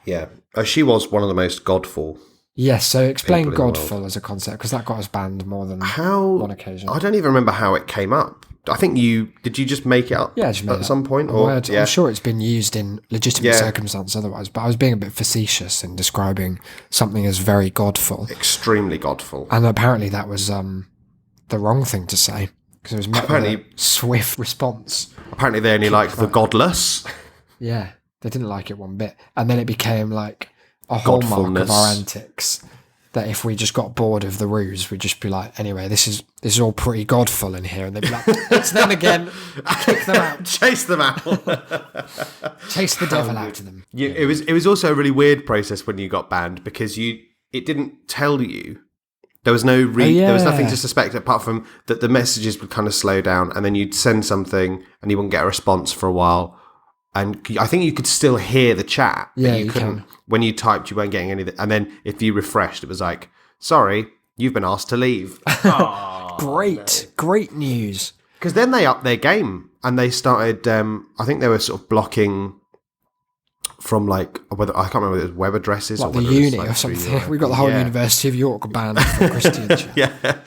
Yeah. She was one of the most godful.
Yes, so explain godful as a concept, because that got us banned more than one occasion.
I don't even remember how it came up. I think did you just make it up at some point?
I'm sure it's been used in legitimate circumstances otherwise, but I was being a bit facetious in describing something as very godful.
Extremely godful.
And apparently that was the wrong thing to say, because it was met with a swift response.
Apparently they only like the godless.
Yeah, they didn't like it one bit. And then it became like a hallmark of our antics, that if we just got bored of the ruse, we'd just be like, anyway, this is all pretty godful in here. And they'd be like, it's them again. Kick them out.
Chase them out.
Chase the devil out of them.
Yeah, it was also a really weird process when you got banned, because it didn't tell you. There was no there was nothing to suspect apart from that the messages would kind of slow down, and then you'd send something and you wouldn't get a response for a while. And I think you could still hear the chat.
Yeah,
you couldn't. When you typed, you weren't getting anything. And then if you refreshed, it was like, sorry, you've been asked to leave.
Great news.
Because then they upped their game and they started, I think they were sort of blocking from like, whether I can't remember whether it was web addresses
like
or
the uni or something. We got the whole University of York banned for Christian chat.
Yeah,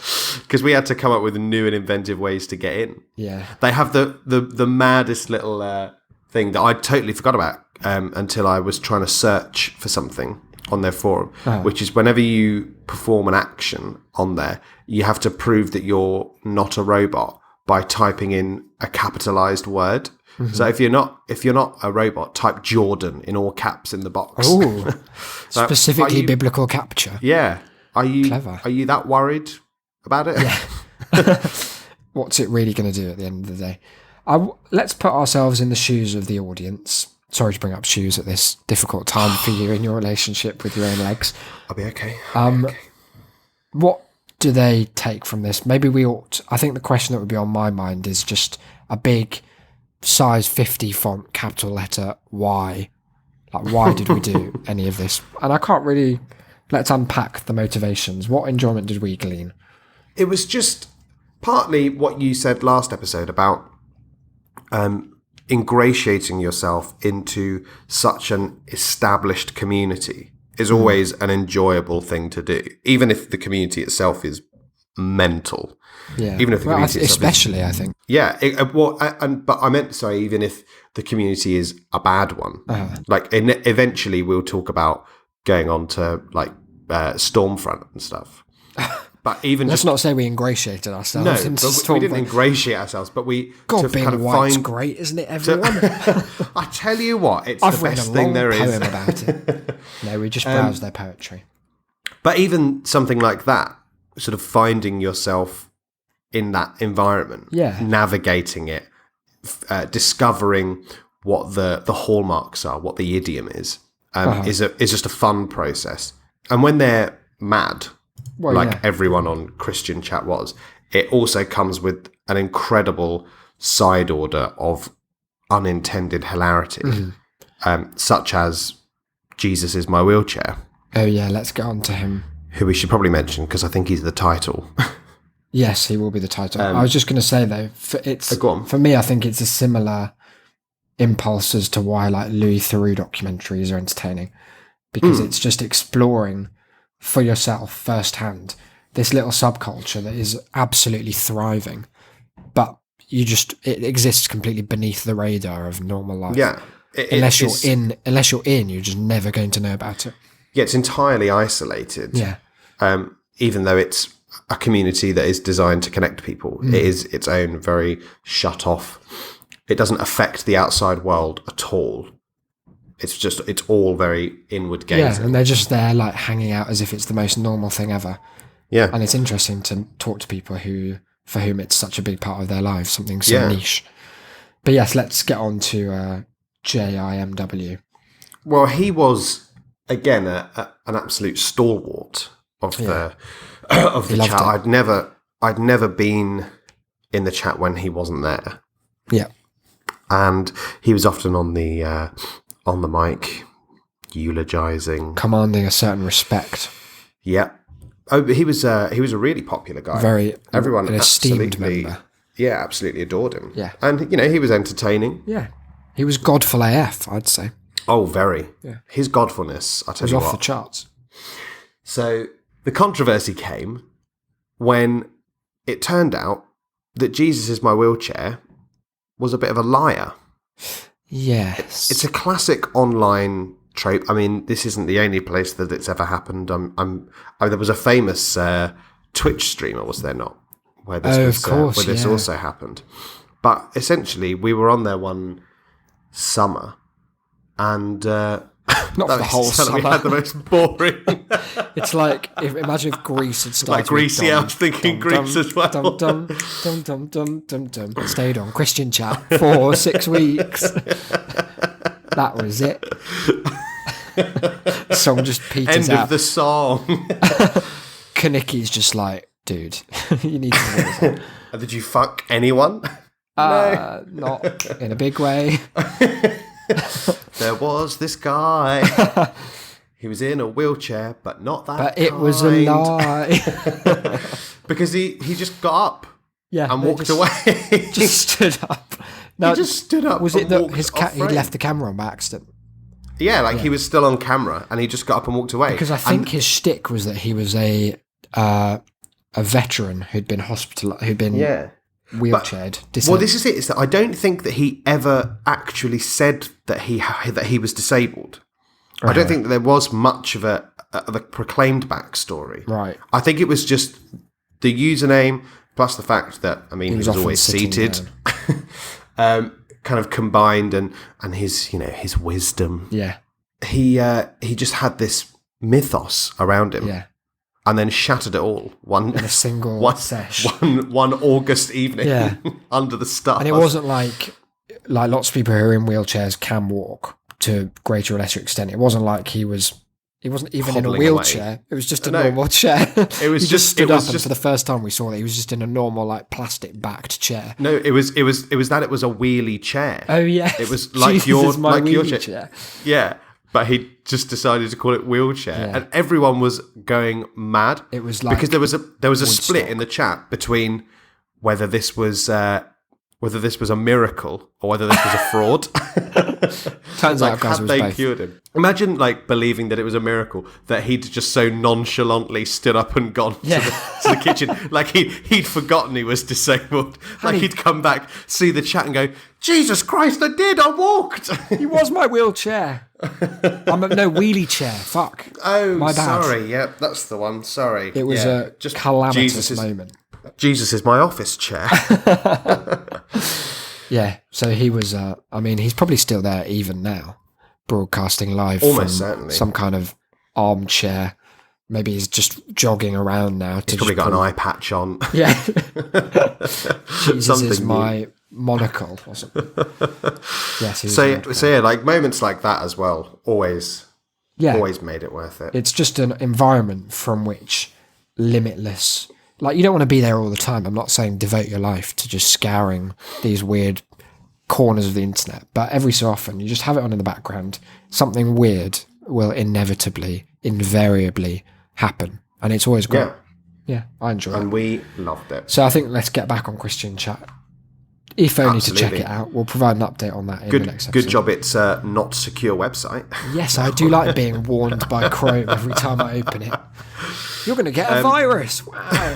because we had to come up with new and inventive ways to get in.
Yeah,
they have the maddest little thing that I totally forgot about until I was trying to search for something, on their forum, which is whenever you perform an action on there, you have to prove that you're not a robot by typing in a capitalized word. Mm-hmm. So if you're not a robot, type Jordan in all caps in the box.
Oh, specifically biblical capture.
Yeah. Are you
clever?
Are you that worried about it?
Yeah. What's it really going to do at the end of the day? Let's put ourselves in the shoes of the audience. Sorry to bring up shoes at this difficult time for you in your relationship with your own legs.
I'll be okay.
What do they take from this? Maybe we ought... I think the question that would be on my mind is just a big size 50 font capital letter Y. Like, why did we do any of this? And I can't really... Let's unpack the motivations. What enjoyment did we glean?
It was just partly what you said last episode about ingratiating yourself into such an established community is always an enjoyable thing to do, even if the community itself is mental.
Yeah,
even if the community itself
especially, I think.
Yeah, but I meant, sorry, even if the community is a bad one. Like, eventually we'll talk about going on to like Stormfront and stuff. But even
let's not say we ingratiated ourselves.
No,
into
but we didn't ingratiate ourselves. But we
being kind of white's great, isn't it? Everyone.
I tell you what, it's
I've
the
written
best
a
thing
long
there is.
poem about it. No, we just browse their poetry.
But even something like that, sort of finding yourself in that environment, navigating it, discovering what the hallmarks are, what the idiom is just a fun process. And when they're mad, everyone on Christian chat was, it also comes with an incredible side order of unintended hilarity, such as Jesus is my wheelchair.
Oh yeah, let's get on to him.
Who we should probably mention because I think he's the title.
Yes, he will be the title. I was just going to say though, for me, I think it's a similar impulse as to why like Louis Theroux documentaries are entertaining, because it's just exploring for yourself firsthand this little subculture that is absolutely thriving, but it exists completely beneath the radar of normal life.
Yeah,
unless you're in, you're just never going to know about it.
Yeah, it's entirely isolated.
Yeah,
even though it's a community that is designed to connect people, it is its own very shut off. It doesn't affect the outside world at all. It's all very inward gazing.
Yeah, and they're just there like hanging out as if it's the most normal thing ever.
Yeah.
And it's interesting to talk to people for whom it's such a big part of their lives, something so niche. But yes, let's get on to JIMW.
Well, he was, again, an absolute stalwart of the chat. I'd never been in the chat when he wasn't there.
Yeah.
And he was often on the mic, eulogizing,
commanding a certain respect.
Yeah. Oh, but he was a really popular guy. Everyone
an esteemed member.
Yeah, absolutely adored him.
Yeah.
And he was entertaining.
Yeah. He was godful AF, I'd say.
Oh, very.
Yeah.
His godfulness, I tell you what.
Was off the charts.
So the controversy came when it turned out that Jesus is my wheelchair was a bit of a liar.
Yes.
It's a classic online trope. I mean, this isn't the only place that it's ever happened. There was a famous Twitch streamer, was there not? Where this also happened. But essentially, we were on there one summer, and
not for the whole summer.
We had the most boring.
It's like imagine if Greece had started.
Like Greece, I was thinking Greece as well.
Dum. Stayed on Christian chat for 6 weeks. That was it. The song just peters out.
End of the song.
Kanicki's just like, dude, you need to know this.
Did you fuck anyone?
No. Not in a big way.
There was this guy. He was in a wheelchair, but not that
But it was a lie.
Because he just got up and walked away.
Just stood up. No,
he just stood up.
Was it that he left the camera on by accident?
Yeah, he was still on camera and he just got up and walked away.
Because I think his shtick was that he was a veteran who'd been wheelchaired.
Well, this is it. Is that I don't think that he ever actually said that he was disabled. I don't think that there was much of a proclaimed backstory.
Right.
I think it was just the username plus the fact that, I mean, he was always seated, kind of combined, and his, his wisdom.
Yeah.
He just had this mythos around him.
Yeah.
And then shattered it all in
a single sesh.
One August evening under the stars.
And it wasn't like lots of people who are in wheelchairs can walk to greater or lesser extent. It wasn't like he wasn't even in a wheelchair.
Away.
It was just a normal chair.
It was
he just stood up, and for the first time we saw that he was just in a normal plastic backed chair.
No, it was a wheelie chair.
Oh yeah,
it was like your
chair.
Yeah. But he just decided to call it wheelchair, and everyone was going mad.
It was like
because there was a split in the chat between whether this was a miracle or whether this was a fraud.
Turns out, guys,
had they cured him? Imagine believing that it was a miracle that he'd just so nonchalantly stood up and gone to the kitchen, like he'd forgotten he was disabled. He'd come back, see the chat, and go, "Jesus Christ, I walked."
He was my wheelchair. No, wheelie chair. Fuck.
Oh,
my bad.
Sorry. Yep, that's the one. Sorry.
It was a just calamitous moment.
Jesus is my office chair.
Yeah, so he was, he's probably still there even now, broadcasting live
Almost
from
certainly.
Some kind of armchair. Maybe he's just jogging around now.
He's probably got an eye patch on.
Yeah. Jesus is my monocle or something. Yes,
so moments like that as well, always made it worth it.
It's just an environment from which limitless... you don't want to be there all the time. I'm not saying devote your life to just scouring these weird corners of the internet, but every so often you just have it on in the background. Something weird will invariably happen, and it's always great. Yeah, I enjoy it.
And we loved it.
So I think let's get back on Christian Chat. If only to check it out. We'll provide an update on that in the next episode.
Good job it's a not secure website.
Yes, I do like being warned by Chrome every time I open it. You're going to get a virus. Wow.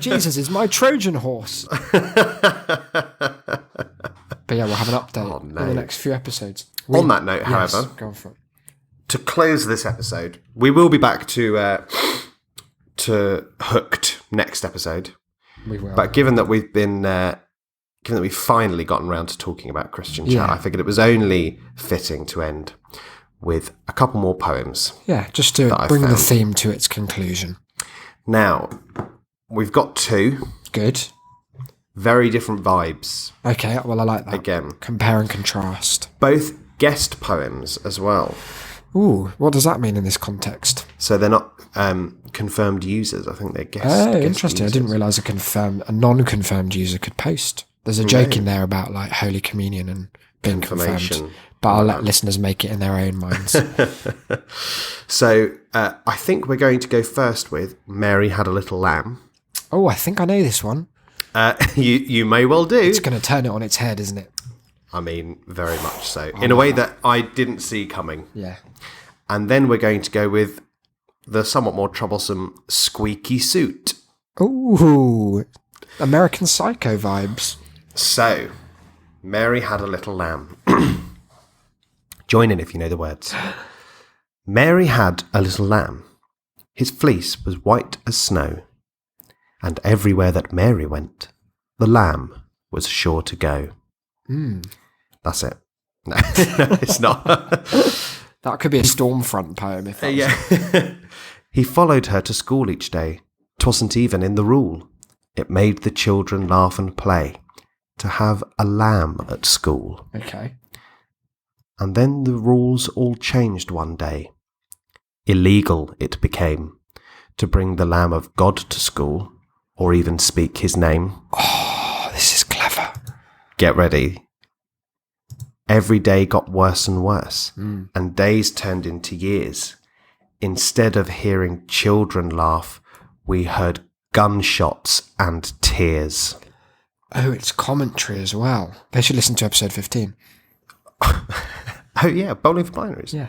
Jesus is my Trojan horse. But yeah, we'll have an update in the next few episodes.
On that note, however,
go for it.
To close this episode, we will be back to Hooked next episode.
We will.
But given that we've finally gotten around to talking about Christian Chat, I figured it was only fitting to end with a couple more poems.
Yeah, just to bring the theme to its conclusion.
Now, we've got two.
Good.
Very different vibes.
Okay, well, I like that.
Again.
Compare and contrast.
Both guest poems as well.
Ooh, what does that mean in this context?
So they're not confirmed users. I think they're guest
interesting.
Users.
I didn't realise a non-confirmed user could post. There's a joke in there about Holy Communion and being confirmed. But I'll let listeners make it in their own minds.
So I think we're going to go first with Mary Had a Little Lamb.
Oh, I think I know this one.
You may well do.
It's going to turn it on its head, isn't it?
I mean, very much so. In a way that I didn't see coming.
Yeah.
And then we're going to go with the somewhat more troublesome Squeaky Suit.
Ooh, American Psycho vibes.
So, Mary Had a Little Lamb. Join in if you know the words. Mary had a little lamb. His fleece was white as snow. And everywhere that Mary went, the lamb was sure to go. That's it. No, it's not.
That could be a Stormfront poem. If
He followed her to school each day. 'Twasn't even in the rule. It made the children laugh and play to have a lamb at school.
Okay.
And then the rules all changed one day. Illegal it became to bring the Lamb of God to school, or even speak his name.
Oh, this is clever.
Get ready. Every day got worse and worse, and days turned into years. Instead of hearing children laugh, we heard gunshots and tears.
Oh, it's commentary as well. They should listen to episode 15.
Oh yeah, Bowling for Binaries.
Yeah.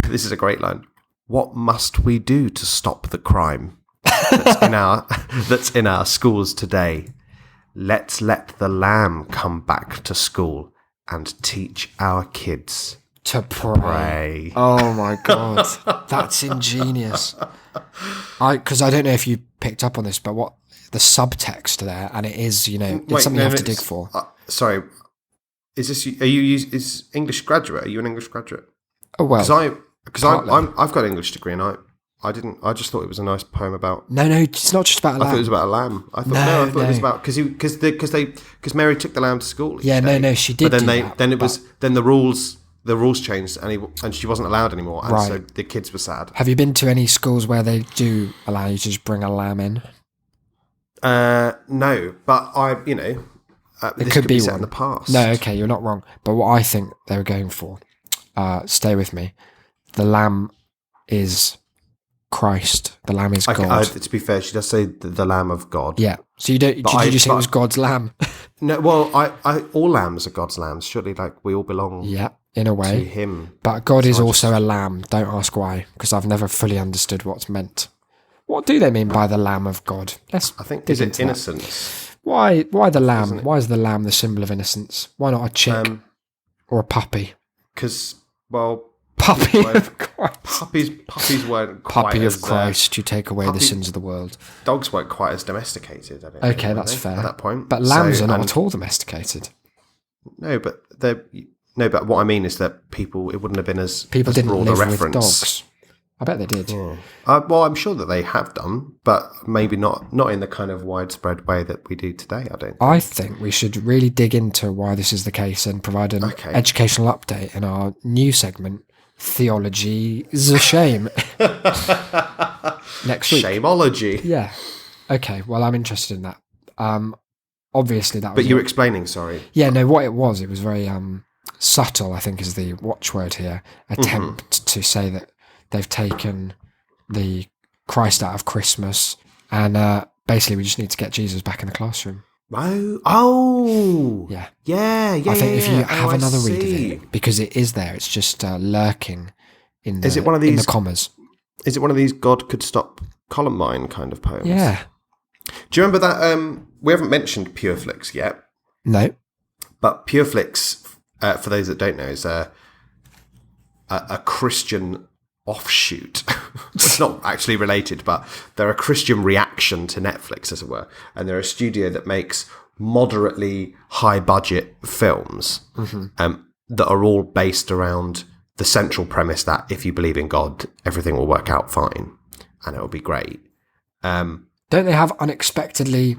This is a great line. What must we do to stop the crime that's in our schools today? Let's let the lamb come back to school and teach our kids
To pray. Oh my god, that's ingenious. Because I don't know if you picked up on this, but what the subtext there, and it is, it's something you have to dig for.
Sorry, is this? Is English graduate? Are you an English graduate?
Oh well,
I've got an English degree, and I didn't. I just thought it was a nice poem about.
No, it's not just about a lamb.
I thought it was about a lamb. I thought it was about because Mary took the lamb to school.
Yeah, no, she did.
But then the rules changed, and she wasn't allowed anymore, and so the kids were sad.
Have you been to any schools where they do allow you to just bring a lamb in?
No, but it could be set in the past.
No, okay, you're not wrong. But what I think they were going for, stay with me. The lamb is Christ. The lamb is God.
To be fair, she does say the Lamb of God.
Yeah. So you don't? Did you say it was God's lamb?
No. Well, all lambs are God's lambs. Surely, we all belong.
Yeah, in a way.
To Him.
But God is also a lamb. Don't ask why, because I've never fully understood what's meant. What do they mean by the Lamb of God?
I think is it innocence.
Why the lamb? Why is the lamb the symbol of innocence? Why not a chick or a puppy?
Because
puppy of Christ.
Puppies weren't quite
puppy of Christ. You take away the sins of the world.
Dogs weren't quite as domesticated. I don't
okay, that's fair.
At that point,
but lambs are not at all domesticated.
No, but but what I mean is that it wouldn't have been as
people didn't
broad
live
a reference.
with dogs. I bet they did.
Yeah. Well, I'm sure that they have done, but maybe not in the kind of widespread way that we do today, I don't think.
I think we should really dig into why this is the case and provide an educational update in our new segment, Theology is a Shame. Next week.
Shameology.
Yeah. Okay, well, I'm interested in that. Obviously, that was...
But you're explaining, sorry.
Yeah, no, what it was very subtle, I think is the watchword here, attempt to say that they've taken the Christ out of Christmas, and basically we just need to get Jesus back in the classroom.
Oh,
yeah.
I
think if you have another read of it, because it is there, it's just lurking in the, in the commas.
Is it one of these God could stop Columbine kind of poems?
Yeah.
Do you remember that? We haven't mentioned Pureflix yet.
No.
But Pureflix, for those that don't know, is a Christian offshoot. It's not actually related, but they're a Christian reaction to Netflix, as it were. And they're a studio that makes moderately high budget films that are all based around the central premise that if you believe in God, everything will work out fine and it will be great.
Don't they have unexpectedly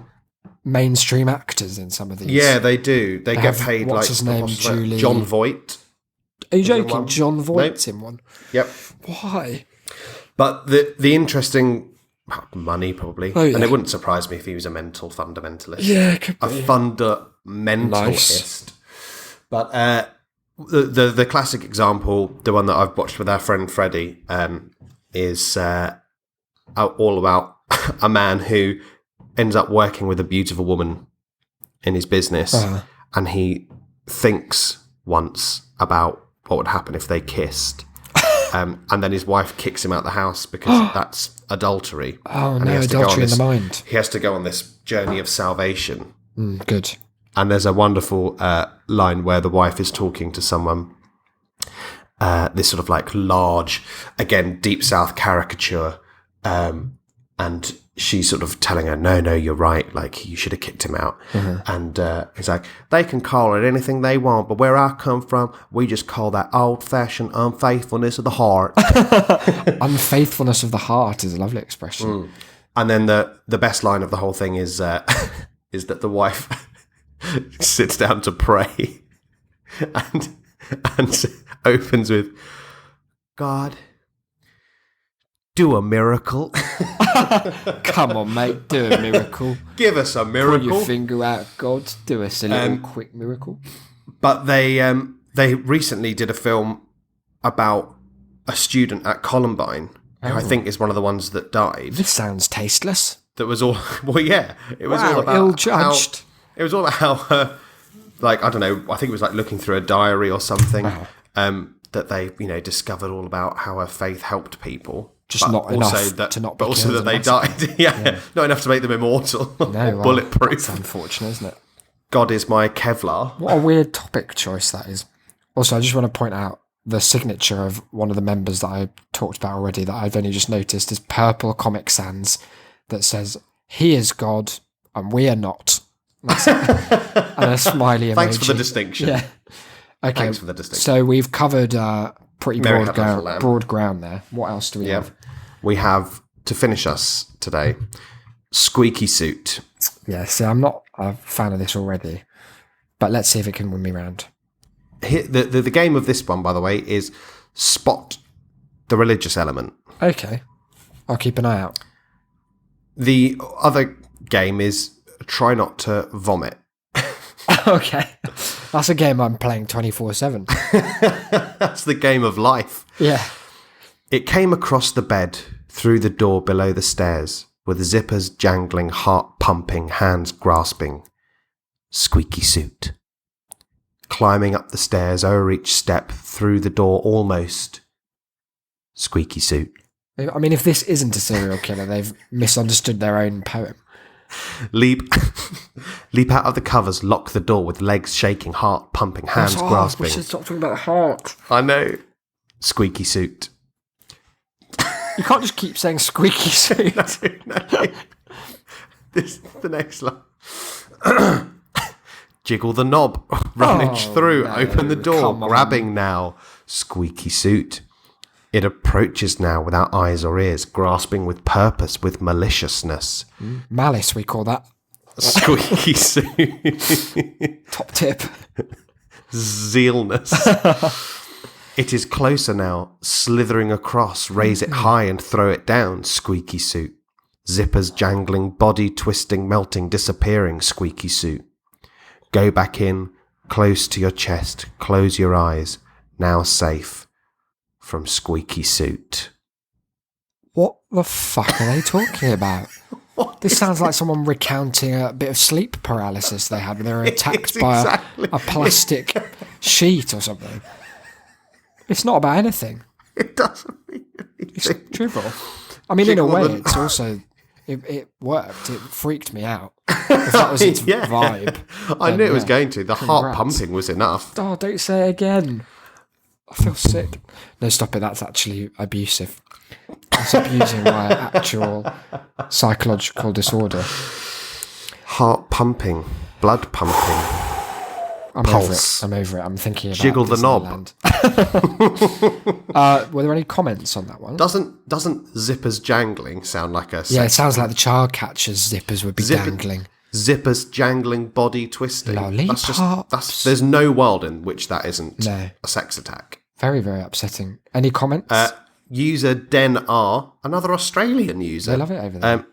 mainstream actors in some of these?
Yeah, they do. They get paid
what's his name? Julie...
John Voight.
Are you joking? John Voight's in one?
Yep.
Why?
But the interesting... money, probably.
Oh, yeah.
And it wouldn't surprise me if he was a mental fundamentalist.
Yeah, it could be.
A fundamentalist. Nice. But the classic example, the one that I've watched with our friend Freddie, is all about a man who ends up working with a beautiful woman in his business, and he thinks once about what would happen if they kissed. And then his wife kicks him out the house because that's adultery.
Oh, no, adultery in the mind.
He has to go on this journey of salvation.
Good.
And there's a wonderful line where the wife is talking to someone, this sort of like large, again, Deep South caricature, and she's sort of telling her, no, you're right, like, you should have kicked him out. And he's like, they can call it anything they want, but where I come from, we just call that old-fashioned unfaithfulness of the heart.
Unfaithfulness of the heart is a lovely expression.
And then the best line of the whole thing is that the wife sits down to pray and opens with, God, do a miracle.
Come on, mate, do a miracle.
Give us a miracle.
Pull your finger out, God, do us a little quick miracle.
But they recently did a film about a student at Columbine, who I think is one of the ones that died.
This sounds tasteless.
That was all. Well, yeah, it was all about
ill-judged.
It was all about how, like, I don't know. I think it was like looking through a diary or something. That they, discovered all about how her faith helped people.
Just not enough to not be
but also that they died. yeah, not enough to make them immortal or bulletproof.
That's unfortunate, isn't it?
God is my Kevlar.
What a weird topic choice that is. Also, I just want to point out, the signature of one of the members that I talked about already that I've only just noticed is purple Comic Sans that says, "He is God and we are not." That's it. And a smiley emoji.
Thanks for the distinction.
Yeah. Okay.
Thanks for the distinction.
So we've covered pretty
Mary
broad,
Had Little Lamb.
broad ground there. What else do we have?
We have, to finish us today, Squeaky Suit.
Yeah, see, I'm not a fan of this already, but let's see if it can win me round.
The game of this one, by the way, is spot the religious element.
Okay. I'll keep an eye out.
The other game is try not to vomit.
Okay. That's a game I'm playing 24/7.
That's the game of life.
Yeah.
It came across the bed, through the door below the stairs, with zippers jangling, heart pumping, hands grasping. Squeaky Suit. Climbing up the stairs, over each step, through the door almost. Squeaky Suit.
I mean, if this isn't a serial killer, they've misunderstood their own poem.
Leap out of the covers, lock the door with legs shaking, heart pumping, hands grasping.
We should stop talking about heart.
I know. Squeaky Suit.
You can't just keep saying squeaky suit.
No. This is the next line. Jiggle the knob, rummage through, open the door, grabbing now. Squeaky Suit. It approaches now without eyes or ears, grasping with purpose, with maliciousness.
Malice, we call that.
Squeaky Suit.
Top tip.
Zealness. It is closer now, slithering across, raise it high and throw it down. Squeaky Suit. Zippers jangling, body twisting, melting, disappearing. Squeaky Suit. Go back in, close to your chest, close your eyes, now safe. From Squeaky Suit.
What the fuck are they talking about? This sounds like someone recounting a bit of sleep paralysis they had when they were attacked by a plastic sheet or something. It's not about anything.
It doesn't mean
It's
anything.
trivial. I mean, in a way, it's also... It worked. It freaked me out. If that was its vibe.
I knew it was
yeah.
going to. The heart
Congrats.
pumping was enough.
Oh, don't say it again. I feel sick. No, stop it. That's actually abusive. That's abusing my actual psychological disorder.
Heart pumping. Blood pumping.
I'm
Pulse.
over it. I'm over it. I'm thinking about
Jiggle the knob.
Were there any comments on that one?
Doesn't zippers jangling sound like a...
Yeah, it sounds like the child catcher's zippers would be dangling.
Zippers jangling, body twisting.
Lollipops.
There's no world in which that isn't
No.
a sex attack.
Very, very upsetting. Any comments?
User Den R, another Australian user.
They love it over there.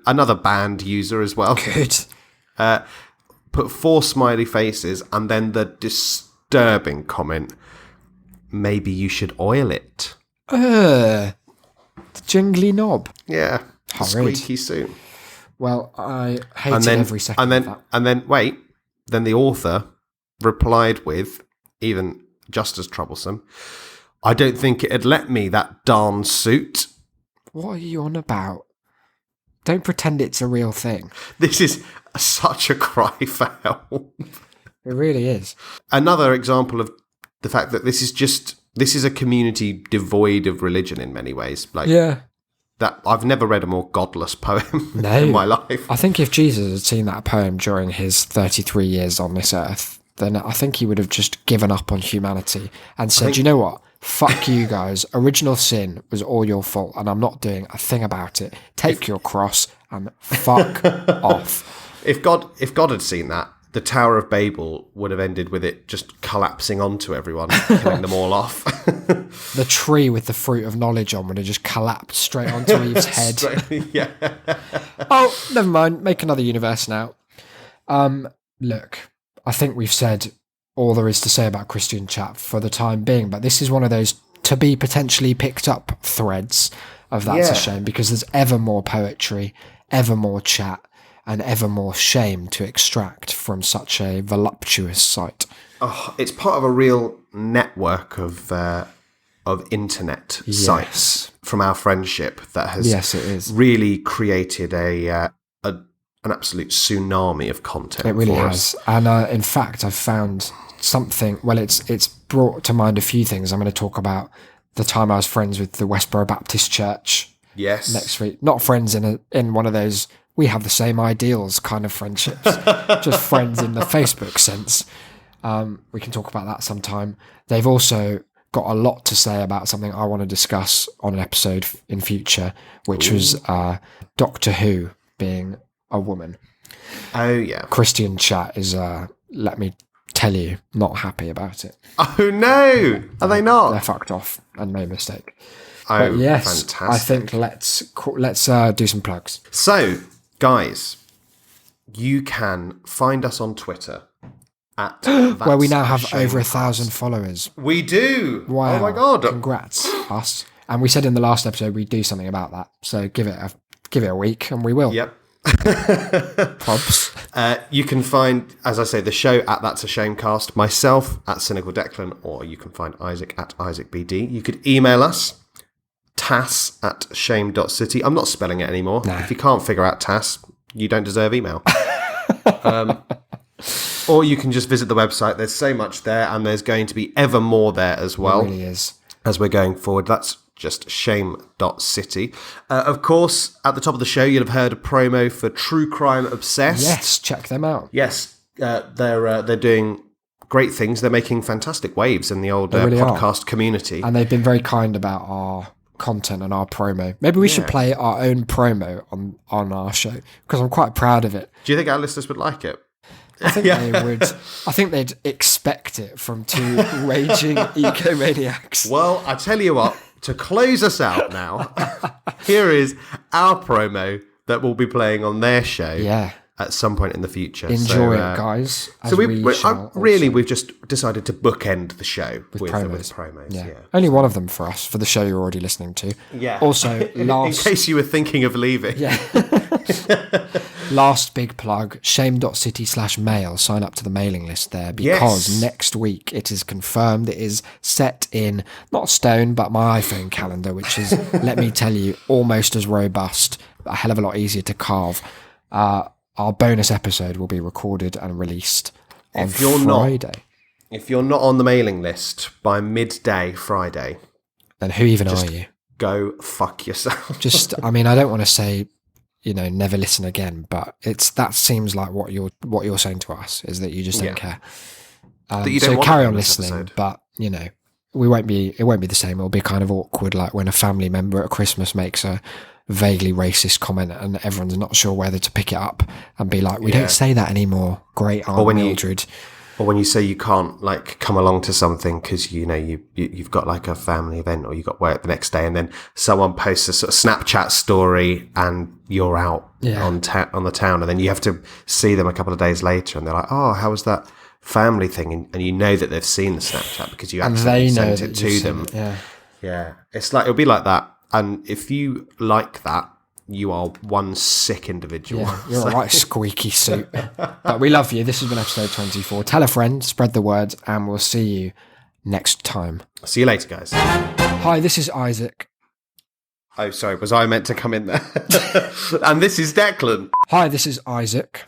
Another banned user as well.
Good.
Put 4 smiley faces and then the disturbing comment, maybe you should oil it.
The jingly knob.
Yeah.
Horrid.
Squeaky Suit.
Well, I hated every second of that.
And then, wait, then the author replied with, even just as troublesome, I don't think it'd let me, that darn suit.
What are you on about? Don't pretend it's a real thing.
This is such a cry for help.
It really is.
Another example of the fact that this is a community devoid of religion in many ways. Like,
Yeah.
that I've never read a more godless poem
No.
in my life.
I think if Jesus had seen that poem during his 33 years on this earth, then I think he would have just given up on humanity and said, you know what? Fuck you guys. Original sin was all your fault and I'm not doing a thing about it. Take your cross and fuck off.
If God had seen that, the Tower of Babel would have ended with it just collapsing onto everyone, killing them all off.
The tree with the fruit of knowledge on would have just collapsed straight onto Eve's head.
Yeah.
Oh, never mind. Make another universe now. Look, I think we've said all there is to say about Christian Chat for the time being, but this is one of those to be potentially picked up threads of That's a Shame, because there's ever more poetry, ever more chat, and ever more shame to extract from such a voluptuous site.
Oh, it's part of a real network of internet sites from our friendship that has
Yes, it is.
really created a an absolute tsunami of content.
It really
for
has.
us.
And in fact, I've found something. Well, it's brought to mind a few things. I'm going to talk about the time I was friends with the Westboro Baptist Church.
Yes.
Next week, not friends in one of those we have the same ideals kind of friendships, just friends in the Facebook sense. We can talk about that sometime. They've also got a lot to say about something I want to discuss on an episode in future, which was Doctor Who being a woman.
Oh, yeah.
Christian chat is, let me tell you, not happy about it.
Oh, no. Are they not?
They're fucked off, and no mistake.
Oh,
But yes,
fantastic.
I think let's do some plugs.
So, guys, you can find us on Twitter at
Where we now have
That's
over
Shamecast.
1,000 followers.
We do.
Wow.
Oh my god.
Congrats, us. And we said in the last episode we'd do something about that. So give it a week and we will.
Yep.
Props.
You can find, as I say, the show at That's a Shamecast, myself at Cynical Declan, or you can find Isaac at IsaacBD. You could email us, tass@shame.city. I'm not spelling it anymore.
No.
If you can't figure out Tass, you don't deserve email. Or you can just visit the website. There's so much there, and there's going to be ever more there as well.
It really is.
As we're going forward. That's just shame.city. Of course, at the top of the show, you'll have heard a promo for True Crime Obsessed.
Yes, check them out.
Yes, they're doing great things. They're making fantastic waves in the old
really
podcast community.
And they've been very kind about our content and our promo. Maybe we should play our own promo on our show, because I'm quite proud of it.
Do you think our listeners would like it?
I think they would. I think they'd expect it from two raging ecomaniacs.
Well, I tell you what, to close us out now, here is our promo that we'll be playing on their show at some point in the future.
Enjoy it, guys.
So we've just decided to bookend the show with promos.
Yeah. Only one of them for us, for the show you're already listening to.
Yeah.
Also,
in case you were thinking of leaving.
Yeah. Last big plug, shame.city/mail. Sign up to the mailing list there, because next week it is confirmed, it is set in, not stone, but my iPhone calendar, which is, let me tell you, almost as robust, a hell of a lot easier to carve. Our bonus episode will be recorded and released on Friday.
If you're not on the mailing list by midday Friday,
then who even are you?
Go fuck yourself.
I mean, I don't want to say, never listen again, but that seems like what you're saying to us, is that you just don't care. So carry on listening, but it won't be the same. It'll be kind of awkward, like when a family member at Christmas makes a vaguely racist comment and everyone's not sure whether to pick it up and be like, we don't say that anymore. Great Aunt Mildred.
Or when you say you can't come along to something because you've got like a family event or you got work the next day, and then someone posts a sort of Snapchat story and you're out on the town, and then you have to see them a couple of days later and they're like, oh, how was that family thing? And you know that they've seen the Snapchat because you actually sent it to them. Yeah. It's like, it'll be like that. And if you like that, you are one sick individual.
Yeah, you're a right squeaky suit. But we love you. This has been episode 24. Tell a friend, spread the word, and we'll see you next time.
See you later, guys.
Hi, this is Isaac.
Oh, sorry. Was I meant to come in there? And this is Declan.
Hi, this is Isaac.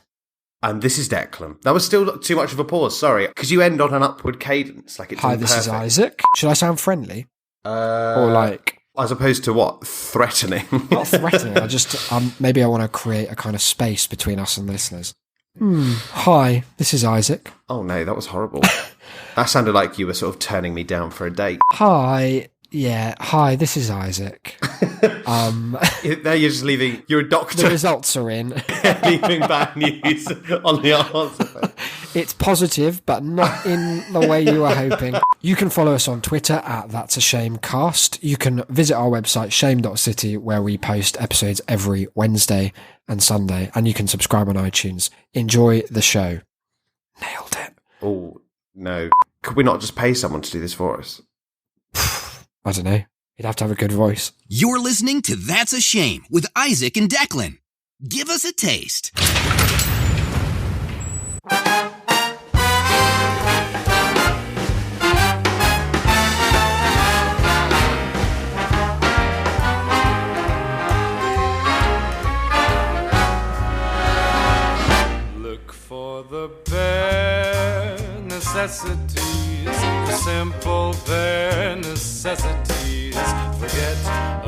And this is Declan. That was still too much of a pause. Sorry. Because you end on an upward cadence. Like it's
Hi, this is Isaac. Should I sound friendly? Or like...
As opposed to what? Threatening?
Not threatening. I just, maybe I want to create a kind of space between us and the listeners. Hi, this is Isaac.
Oh no, that was horrible. That sounded like you were sort of turning me down for a date.
Hi, this is Isaac.
Now you're just leaving, you're a doctor.
The results are in.
Leaving bad news on the answer.
It's positive, but not in the way you were hoping. You can follow us on Twitter at That's a Shamecast. You can visit our website, shame.city, where we post episodes every Wednesday and Sunday. And you can subscribe on iTunes. Enjoy the show. Nailed it.
Oh, no. Could we not just pay someone to do this for us?
I don't know. You'd have to have a good voice.
You're listening to That's a Shame with Isaac and Declan. Give us a taste.
for the bare necessities, the simple bare necessities. Forget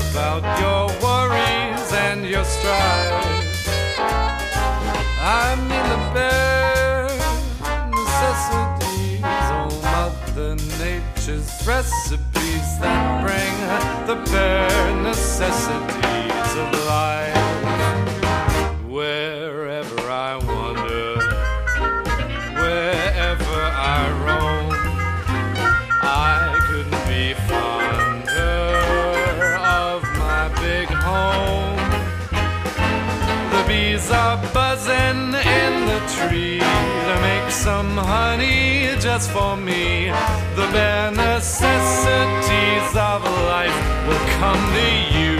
about your worries and your strife. I mean the bare necessities, oh Mother Nature's recipes that bring the bare necessities of life. Wherever I wander, wherever I roam, I couldn't be fonder of my big home. The bees are buzzing in the tree to make some honey just for me. The bare necessities of life will come to you.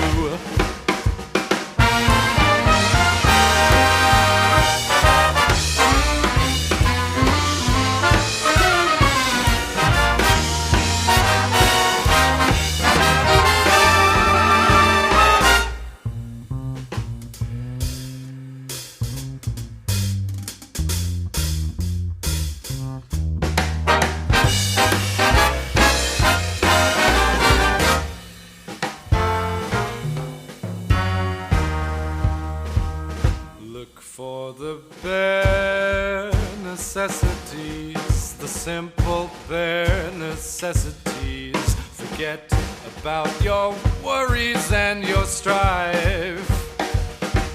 For the bare necessities, the simple bare necessities. Forget about your worries and your strife.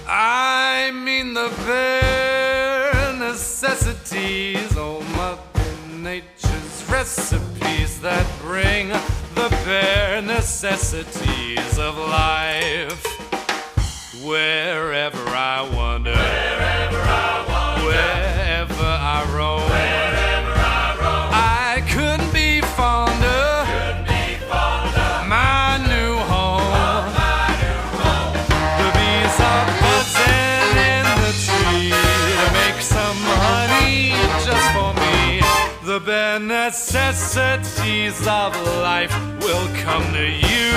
I mean the bare necessities, oh Mother Nature's recipes that bring the bare necessities of life. Wherever I wander, wherever I roam, I couldn't be fonder, my new home. The bees are buzzing in the tree to make some honey just for me. The bare necessities of life will come to you.